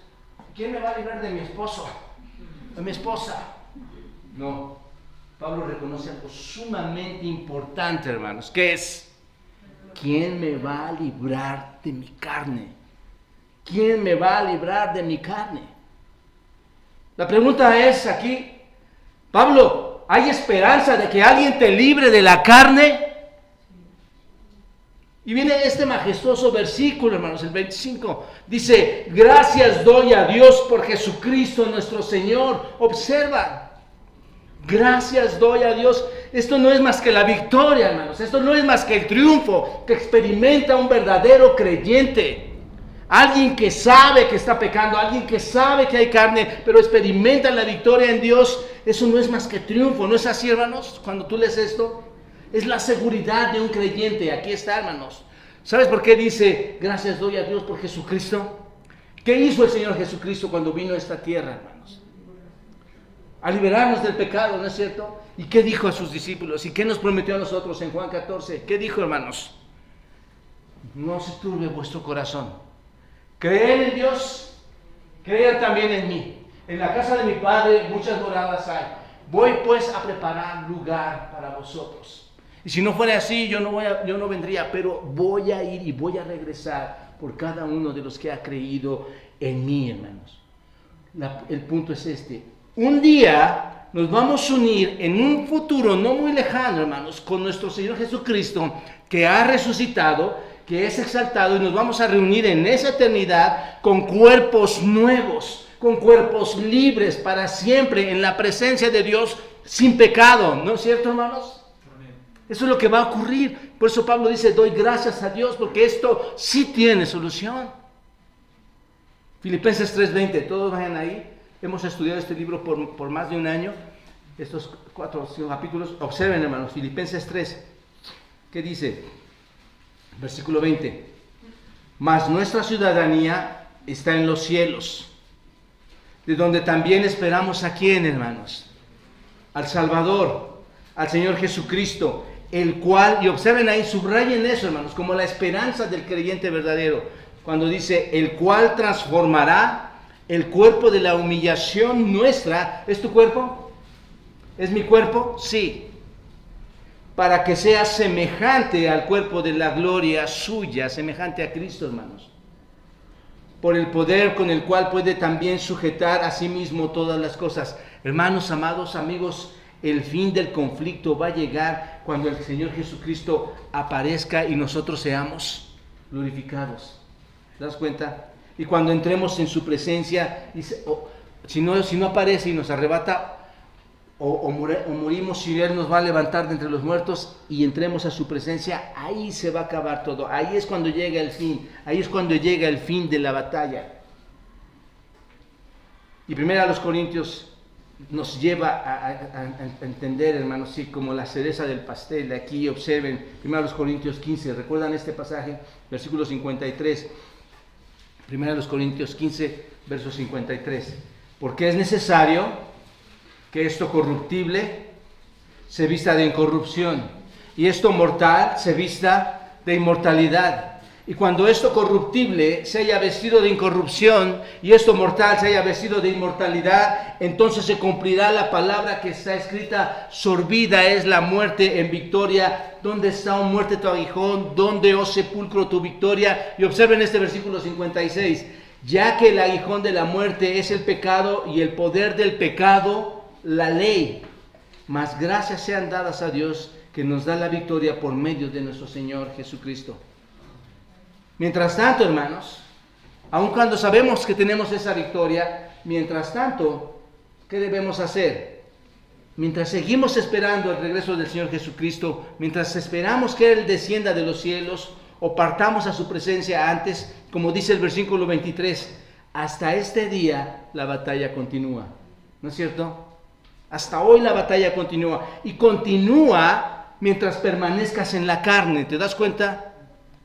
¿quién me va a librar de mi esposo? ¿De mi esposa? No. Pablo reconoce algo sumamente importante, hermanos, que es: ¿quién me va a librar de mi carne? ¿Quién me va a librar de mi carne? La pregunta es aquí: Pablo, ¿hay esperanza de que alguien te libre de la carne? Y viene este majestuoso versículo, hermanos, el 25. Dice: gracias doy a Dios por Jesucristo nuestro Señor. Observa. Gracias doy a Dios. Esto no es más que la victoria, hermanos. Esto no es más que el triunfo que experimenta un verdadero creyente. Alguien que sabe que está pecando, alguien que sabe que hay carne, pero experimenta la victoria en Dios. Eso no es más que triunfo. ¿No es así, hermanos? Cuando tú lees esto, es la seguridad de un creyente. Aquí está, hermanos. ¿Sabes por qué dice: gracias doy a Dios por Jesucristo? ¿Qué hizo el Señor Jesucristo cuando vino a esta tierra, hermanos? A liberarnos del pecado, ¿no es cierto? ¿Y qué dijo a sus discípulos? ¿Y qué nos prometió a nosotros en Juan 14? ¿Qué dijo, hermanos? No se turbe vuestro corazón. Creed en Dios, crean también en mí. En la casa de mi Padre muchas moradas hay. Voy pues a preparar lugar para vosotros. Y si no fuera así, yo no vendría, pero voy a ir y voy a regresar por cada uno de los que ha creído en mí, hermanos. El punto es este: un día nos vamos a unir en un futuro no muy lejano, hermanos, con nuestro Señor Jesucristo, que ha resucitado, que es exaltado, y nos vamos a reunir en esa eternidad con cuerpos nuevos, con cuerpos libres para siempre en la presencia de Dios sin pecado. ¿No es cierto, hermanos? Eso es lo que va a ocurrir. Por eso Pablo dice, doy gracias a Dios porque esto sí tiene solución. Filipenses 3:20, todos vayan ahí. Hemos estudiado este libro por más de un año, estos 4 o 5 capítulos. Observen, hermanos, Filipenses 3, ¿qué dice? Versículo 20. Mas nuestra ciudadanía está en los cielos, de donde también esperamos a quién, hermanos, al Salvador, al Señor Jesucristo, el cual, y observen ahí, subrayen eso, hermanos, como la esperanza del creyente verdadero, cuando dice, el cual transformará el cuerpo de la humillación nuestra. ¿Es tu cuerpo? ¿Es mi cuerpo? Sí. Para que sea semejante al cuerpo de la gloria suya, semejante a Cristo, hermanos. Por el poder con el cual puede también sujetar a sí mismo todas las cosas. Hermanos, amados, amigos, el fin del conflicto va a llegar cuando el Señor Jesucristo aparezca y nosotros seamos glorificados. ¿Te das cuenta? Y cuando entremos en su presencia, si no aparece y nos arrebata, o morimos, si Él nos va a levantar de entre los muertos y entremos a su presencia, ahí se va a acabar todo. Ahí es cuando llega el fin. Ahí es cuando llega el fin de la batalla. Y 1 Corintios nos lleva a entender, hermanos, sí, como la cereza del pastel. Aquí observen 1 Corintios 15. ¿Recuerdan este pasaje? Versículo 53. 1 Corintios 15, verso 53. Porque es necesario que esto corruptible se vista de incorrupción y esto mortal se vista de inmortalidad. Y cuando esto corruptible se haya vestido de incorrupción y esto mortal se haya vestido de inmortalidad, entonces se cumplirá la palabra que está escrita: sorbida es la muerte en victoria. ¿Dónde está, oh muerte, tu aguijón? ¿Dónde, oh sepulcro, tu victoria? Y observen este versículo 56. Ya que el aguijón de la muerte es el pecado y el poder del pecado, la ley. Mas gracias sean dadas a Dios que nos da la victoria por medio de nuestro Señor Jesucristo. Mientras tanto, hermanos, aun cuando sabemos que tenemos esa victoria, mientras tanto, ¿qué debemos hacer? Mientras seguimos esperando el regreso del Señor Jesucristo, mientras esperamos que Él descienda de los cielos o partamos a su presencia antes, como dice el versículo 23, hasta este día la batalla continúa. ¿No es cierto? Hasta hoy la batalla continúa. Y continúa mientras permanezcas en la carne. ¿Te das cuenta?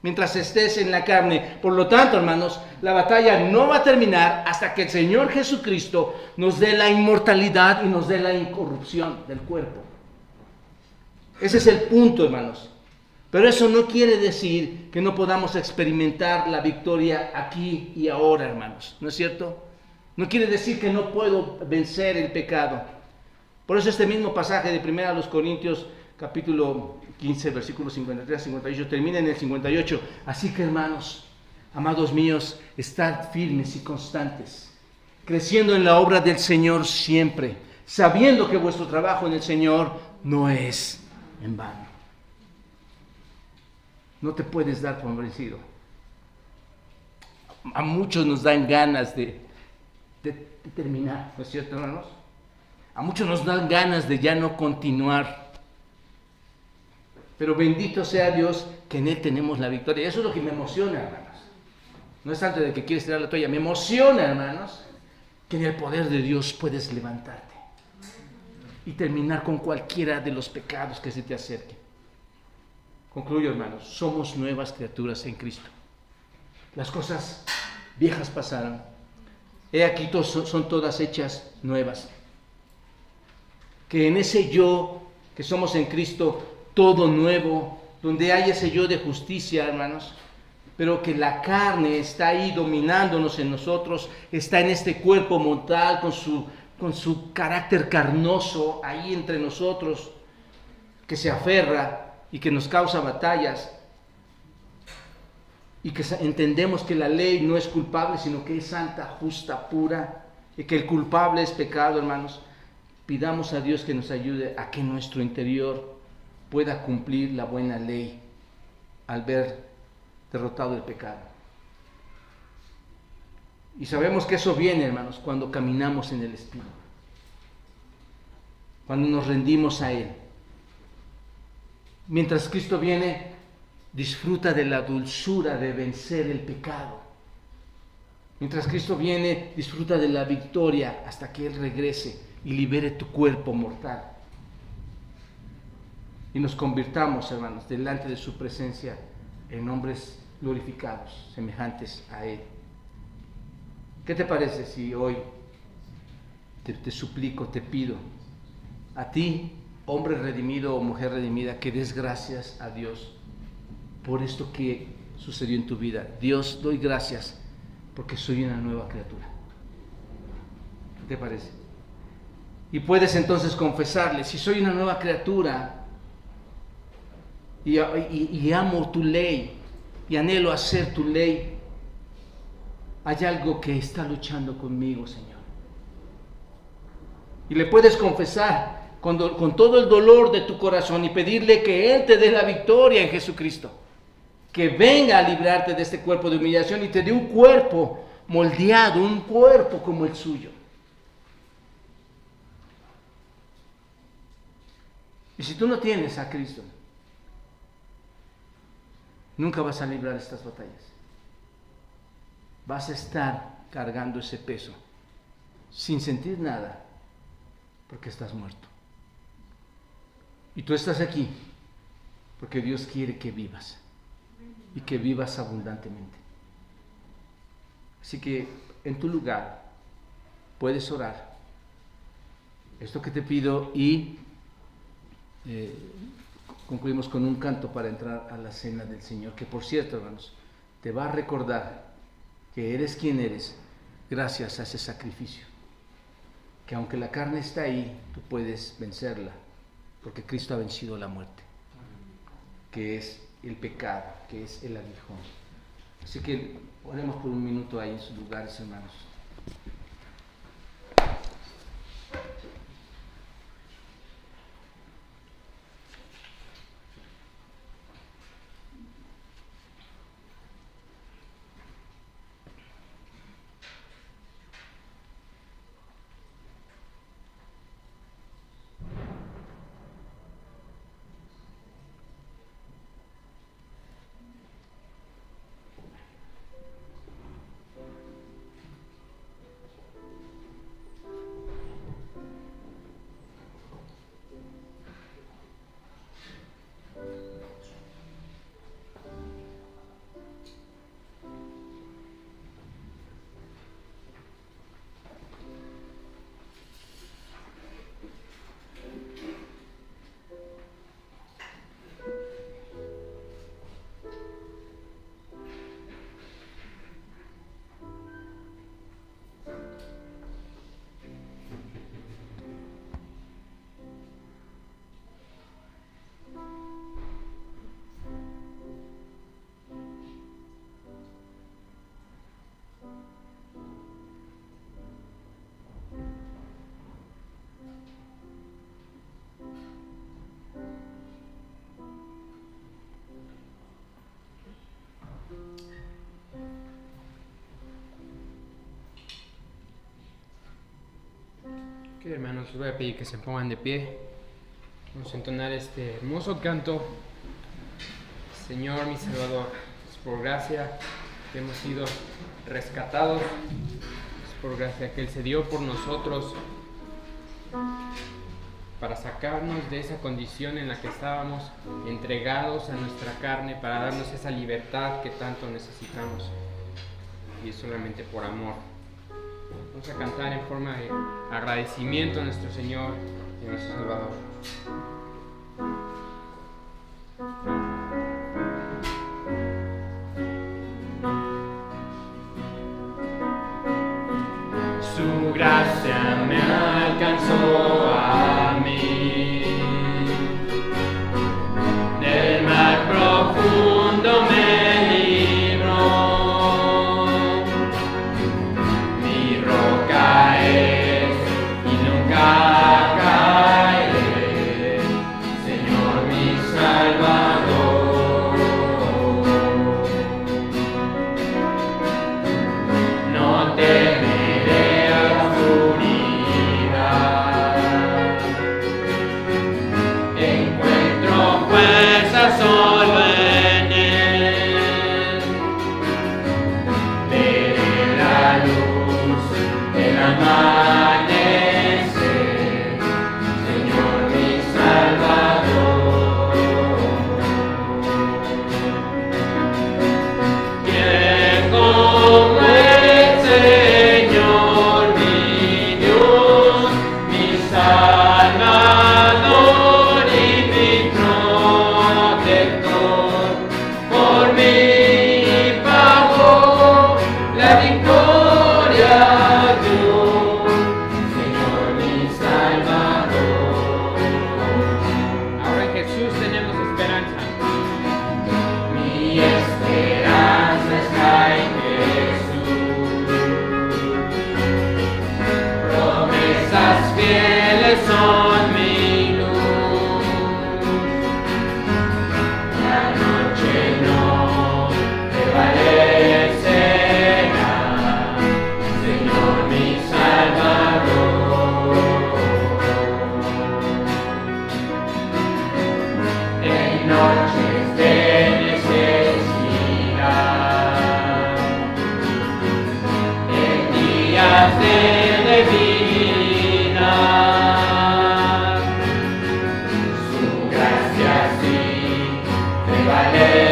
Mientras estés en la carne. Por lo tanto, hermanos, la batalla no va a terminar hasta que el Señor Jesucristo nos dé la inmortalidad y nos dé la incorrupción del cuerpo. Ese es el punto, hermanos. Pero eso no quiere decir que no podamos experimentar la victoria aquí y ahora, hermanos. ¿No es cierto? No quiere decir que no puedo vencer el pecado. Por eso este mismo pasaje de 1 Corintios capítulo 15, versículos 53 a 58, termina en el 58. Así que, hermanos, amados míos, estad firmes y constantes, creciendo en la obra del Señor siempre, sabiendo que vuestro trabajo en el Señor no es en vano. No te puedes dar por vencido. A muchos nos dan ganas de terminar, ¿no es cierto, hermanos? A muchos nos dan ganas de ya no continuar. Pero bendito sea Dios que en Él tenemos la victoria. Eso es lo que me emociona, hermanos. No es tanto de que quieres tirar la toalla. Me emociona, hermanos, que en el poder de Dios puedes levantarte y terminar con cualquiera de los pecados que se te acerquen. Concluyo, hermanos. Somos nuevas criaturas en Cristo. Las cosas viejas pasaron. He aquí son todas hechas nuevas. Que en ese yo que somos en Cristo, todo nuevo, donde hay ese yo de justicia, hermanos, pero que la carne está ahí dominándonos en nosotros, está en este cuerpo mortal con su carácter carnoso ahí entre nosotros, que se aferra y que nos causa batallas, y que entendemos que la ley no es culpable, sino que es santa, justa, pura, y que el culpable es pecado, hermanos. Pidamos a Dios que nos ayude a que nuestro interior pueda cumplir la buena ley al ver derrotado el pecado. Y sabemos que eso viene, hermanos, cuando caminamos en el Espíritu, cuando nos rendimos a Él. Mientras Cristo viene, disfruta de la dulzura de vencer el pecado. Mientras Cristo viene, disfruta de la victoria hasta que Él regrese y libere tu cuerpo mortal. Y nos convirtamos, hermanos, delante de su presencia en hombres glorificados, semejantes a Él. ¿Qué te parece si hoy te suplico, te pido, a ti, hombre redimido o mujer redimida, que des gracias a Dios por esto que sucedió en tu vida? Dios, doy gracias porque soy una nueva criatura. ¿Qué te parece? Y puedes entonces confesarle: si soy una nueva criatura y amo tu ley y anhelo hacer tu ley, hay algo que está luchando conmigo, Señor. Y le puedes confesar con todo el dolor de tu corazón y pedirle que Él te dé la victoria en Jesucristo, que venga a librarte de este cuerpo de humillación y te dé un cuerpo moldeado, un cuerpo como el suyo. Y si tú no tienes a Cristo, nunca vas a librar estas batallas. Vas a estar cargando ese peso sin sentir nada, porque estás muerto. Y tú estás aquí porque Dios quiere que vivas y que vivas abundantemente. Así que en tu lugar puedes orar esto que te pido y concluimos con un canto para entrar a la cena del Señor, que por cierto, hermanos, te va a recordar que eres quien eres gracias a ese sacrificio, que aunque la carne está ahí, tú puedes vencerla, porque Cristo ha vencido la muerte, que es el pecado, que es el aguijón. Así que oremos por un minuto ahí en sus lugares, hermanos. Ok, hermanos, les voy a pedir que se pongan de pie. Vamos a entonar este hermoso canto. Señor, mi Salvador, es por gracia que hemos sido rescatados, es por gracia que Él se dio por nosotros para sacarnos de esa condición en la que estábamos entregados a nuestra carne, para darnos esa libertad que tanto necesitamos, y es solamente por amor. Vamos a cantar en forma de agradecimiento a nuestro Señor y a nuestro Salvador. Su gracia me alcanzó a mí, del mar profundo me libró, mi roca es y nunca Salvador. No temeré a la oscuridad. Encuentro fuerza solo en Él. Veré la luz del amanecer, Señor mi Salvador. ¿Quién como el Señor mi Dios, mi Salvador y mi protector? Por mí pagó la victoria dio, Señor mi Salvador. Ahora en Jesús tenemos esperanza. Mi esperanza está en Jesús. Promesas fieles son mi luz. La noche no prevalecerá, Señor mi Salvador. En noches de necesidad, en días de debilidad, su gracia sí prevalecerá,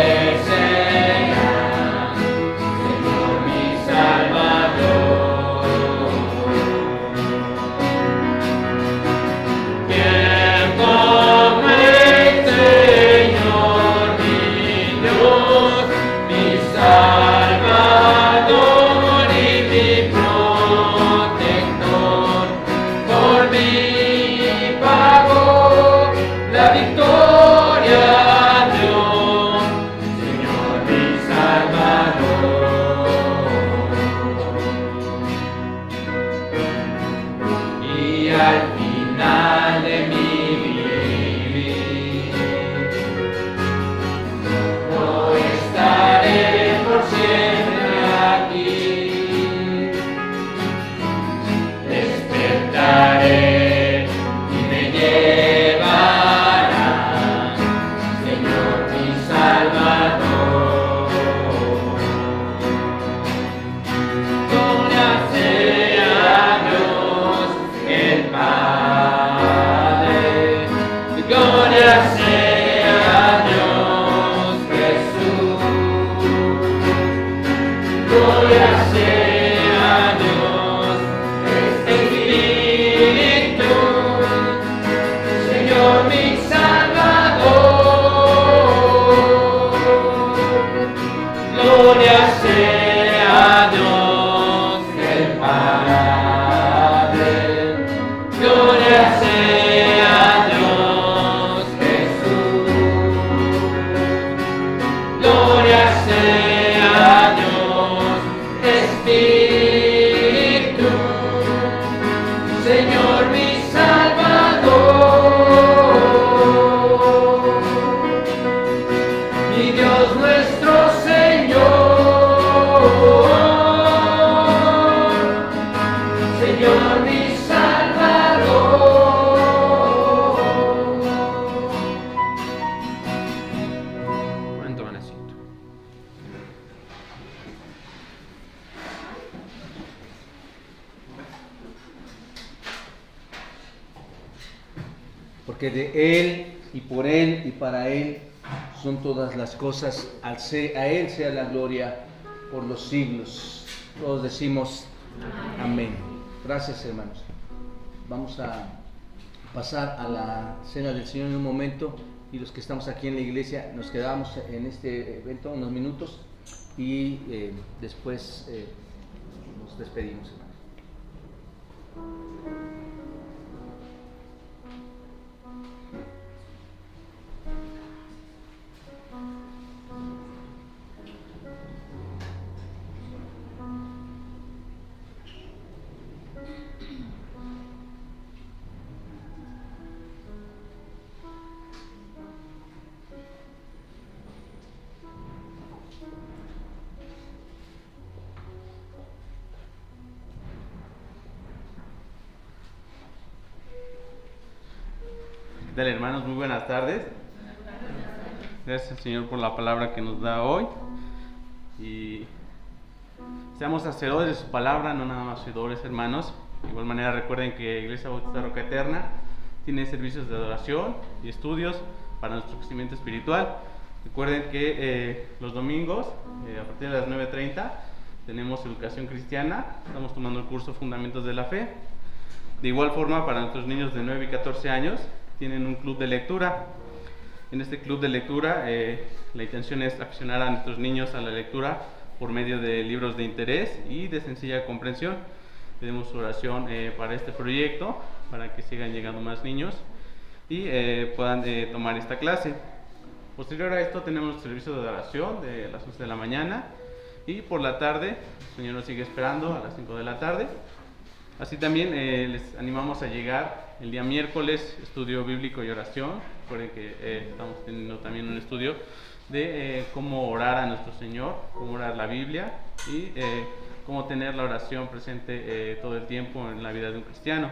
Señor mi Salvador. ¿Quién como el Señor mi Dios, mi Salvador y mi protector? Por mí pagó la victoria dio, Señor mi Salvador. Y al final de mi vivir, no estaré por siempre aquí. Despertaré y me llevará, Señor mi Salvador. Gloria sea a Dios el Padre, gloria sea a Dios Jesús, gloria sea a Dios Espíritu, Señor mi Salvador. Gloria sea a Dios el Padre, gloria sea a Dios Jesús, gloria sea a Dios Espíritu, Señor mi Salvador, mi Dios nuestro Señor, Señor mi Salvador. ¿Cuánto van asiento? Porque de Él y por Él y para Él son todas las cosas. A Él sea la gloria por los siglos. Todos decimos amén. Gracias, hermanos. Vamos a pasar a la cena del Señor en un momento, y los que estamos aquí en la iglesia nos quedamos en este evento unos minutos y después nos despedimos, hermanos. ¿Qué tal, hermanos? Muy buenas tardes. Gracias al Señor por la palabra que nos da hoy. Y seamos hacedores de su palabra, no nada más oidores, hermanos. De igual manera, recuerden que Iglesia Bautista Roca Eterna tiene servicios de adoración y estudios para nuestro crecimiento espiritual. Recuerden que los domingos, a partir de las 9:30, tenemos educación cristiana. Estamos tomando el curso Fundamentos de la Fe. De igual forma, para nuestros niños de 9 y 14 años, tienen un club de lectura. En este club de lectura, la intención es aficionar a nuestros niños a la lectura por medio de libros de interés y de sencilla comprensión. Pedimos su oración para este proyecto, para que sigan llegando más niños y puedan tomar esta clase. Posterior a esto tenemos el servicio de adoración de las 11 de la mañana y por la tarde, el Señor nos sigue esperando a las 5 de la tarde. Así también les animamos a llegar el día miércoles, estudio bíblico y oración. Recuerden que estamos teniendo también un estudio de cómo orar a nuestro Señor, cómo orar la Biblia y cómo tener la oración presente todo el tiempo en la vida de un cristiano.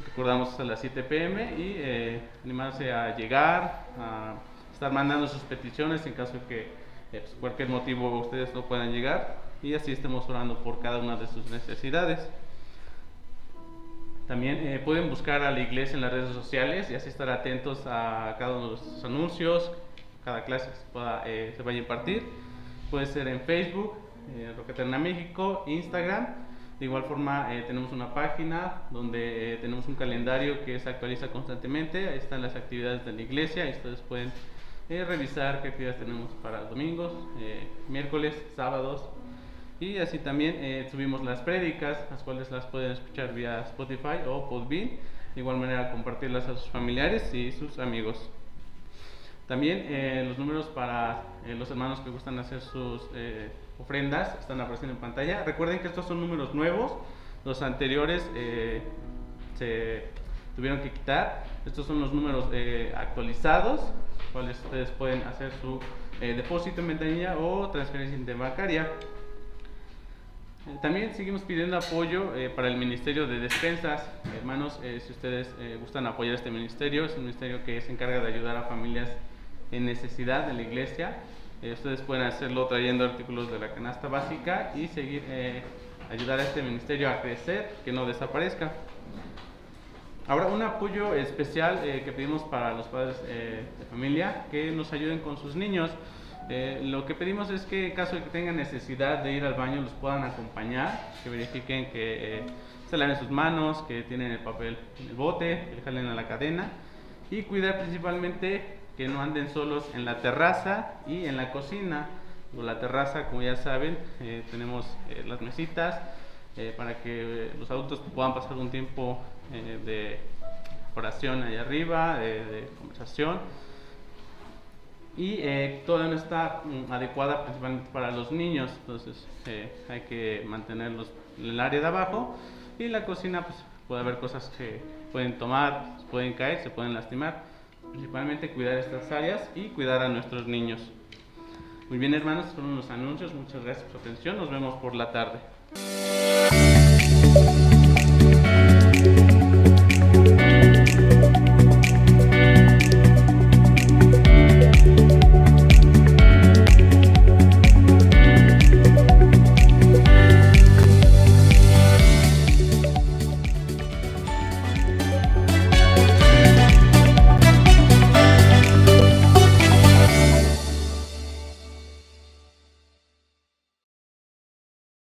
Recordamos a las 7 p.m. y animarse a llegar, a estar mandando sus peticiones en caso de que por cualquier motivo ustedes no puedan llegar y así estemos orando por cada una de sus necesidades. También pueden buscar a la iglesia en las redes sociales y así estar atentos a cada uno de los anuncios, cada clase que se vaya a impartir. Puede ser en Facebook, Roca Eterna México, Instagram. De igual forma tenemos una página donde tenemos un calendario que se actualiza constantemente. Ahí están las actividades de la iglesia y ustedes pueden revisar qué actividades tenemos para los domingos, miércoles, sábados. Y así también subimos las prédicas, las cuales las pueden escuchar vía Spotify o Podbean. De igual manera compartirlas a sus familiares y sus amigos. También los números para los hermanos que gustan hacer sus ofrendas están apareciendo en pantalla. Recuerden que estos son números nuevos, los anteriores se tuvieron que quitar. Estos son los números actualizados, los cuales ustedes pueden hacer su depósito en ventanilla o transferencia interbancaria. También seguimos pidiendo apoyo para el Ministerio de Despensas. Hermanos, si ustedes gustan apoyar este ministerio, es un ministerio que se encarga de ayudar a familias en necesidad de la iglesia. Ustedes pueden hacerlo trayendo artículos de la canasta básica y seguir ayudar a este ministerio a crecer, que no desaparezca. Ahora, un apoyo especial que pedimos para los padres de familia, que nos ayuden con sus niños. Lo que pedimos es que en caso de que tengan necesidad de ir al baño los puedan acompañar, que verifiquen que se laven sus manos, que tienen el papel en el bote, que le jalen a la cadena y cuidar principalmente que no anden solos en la terraza y en la cocina. Por la terraza, como ya saben, tenemos las mesitas para que los adultos puedan pasar un tiempo de oración allá arriba, de conversación. Y todavía no está adecuada principalmente para los niños, entonces hay que mantenerlos en el área de abajo. Y en la cocina pues puede haber cosas que pueden tomar, pueden caer, se pueden lastimar. Principalmente cuidar estas áreas y cuidar a nuestros niños. Muy bien, hermanos, fueron los anuncios. Muchas gracias por su atención, nos vemos por la tarde.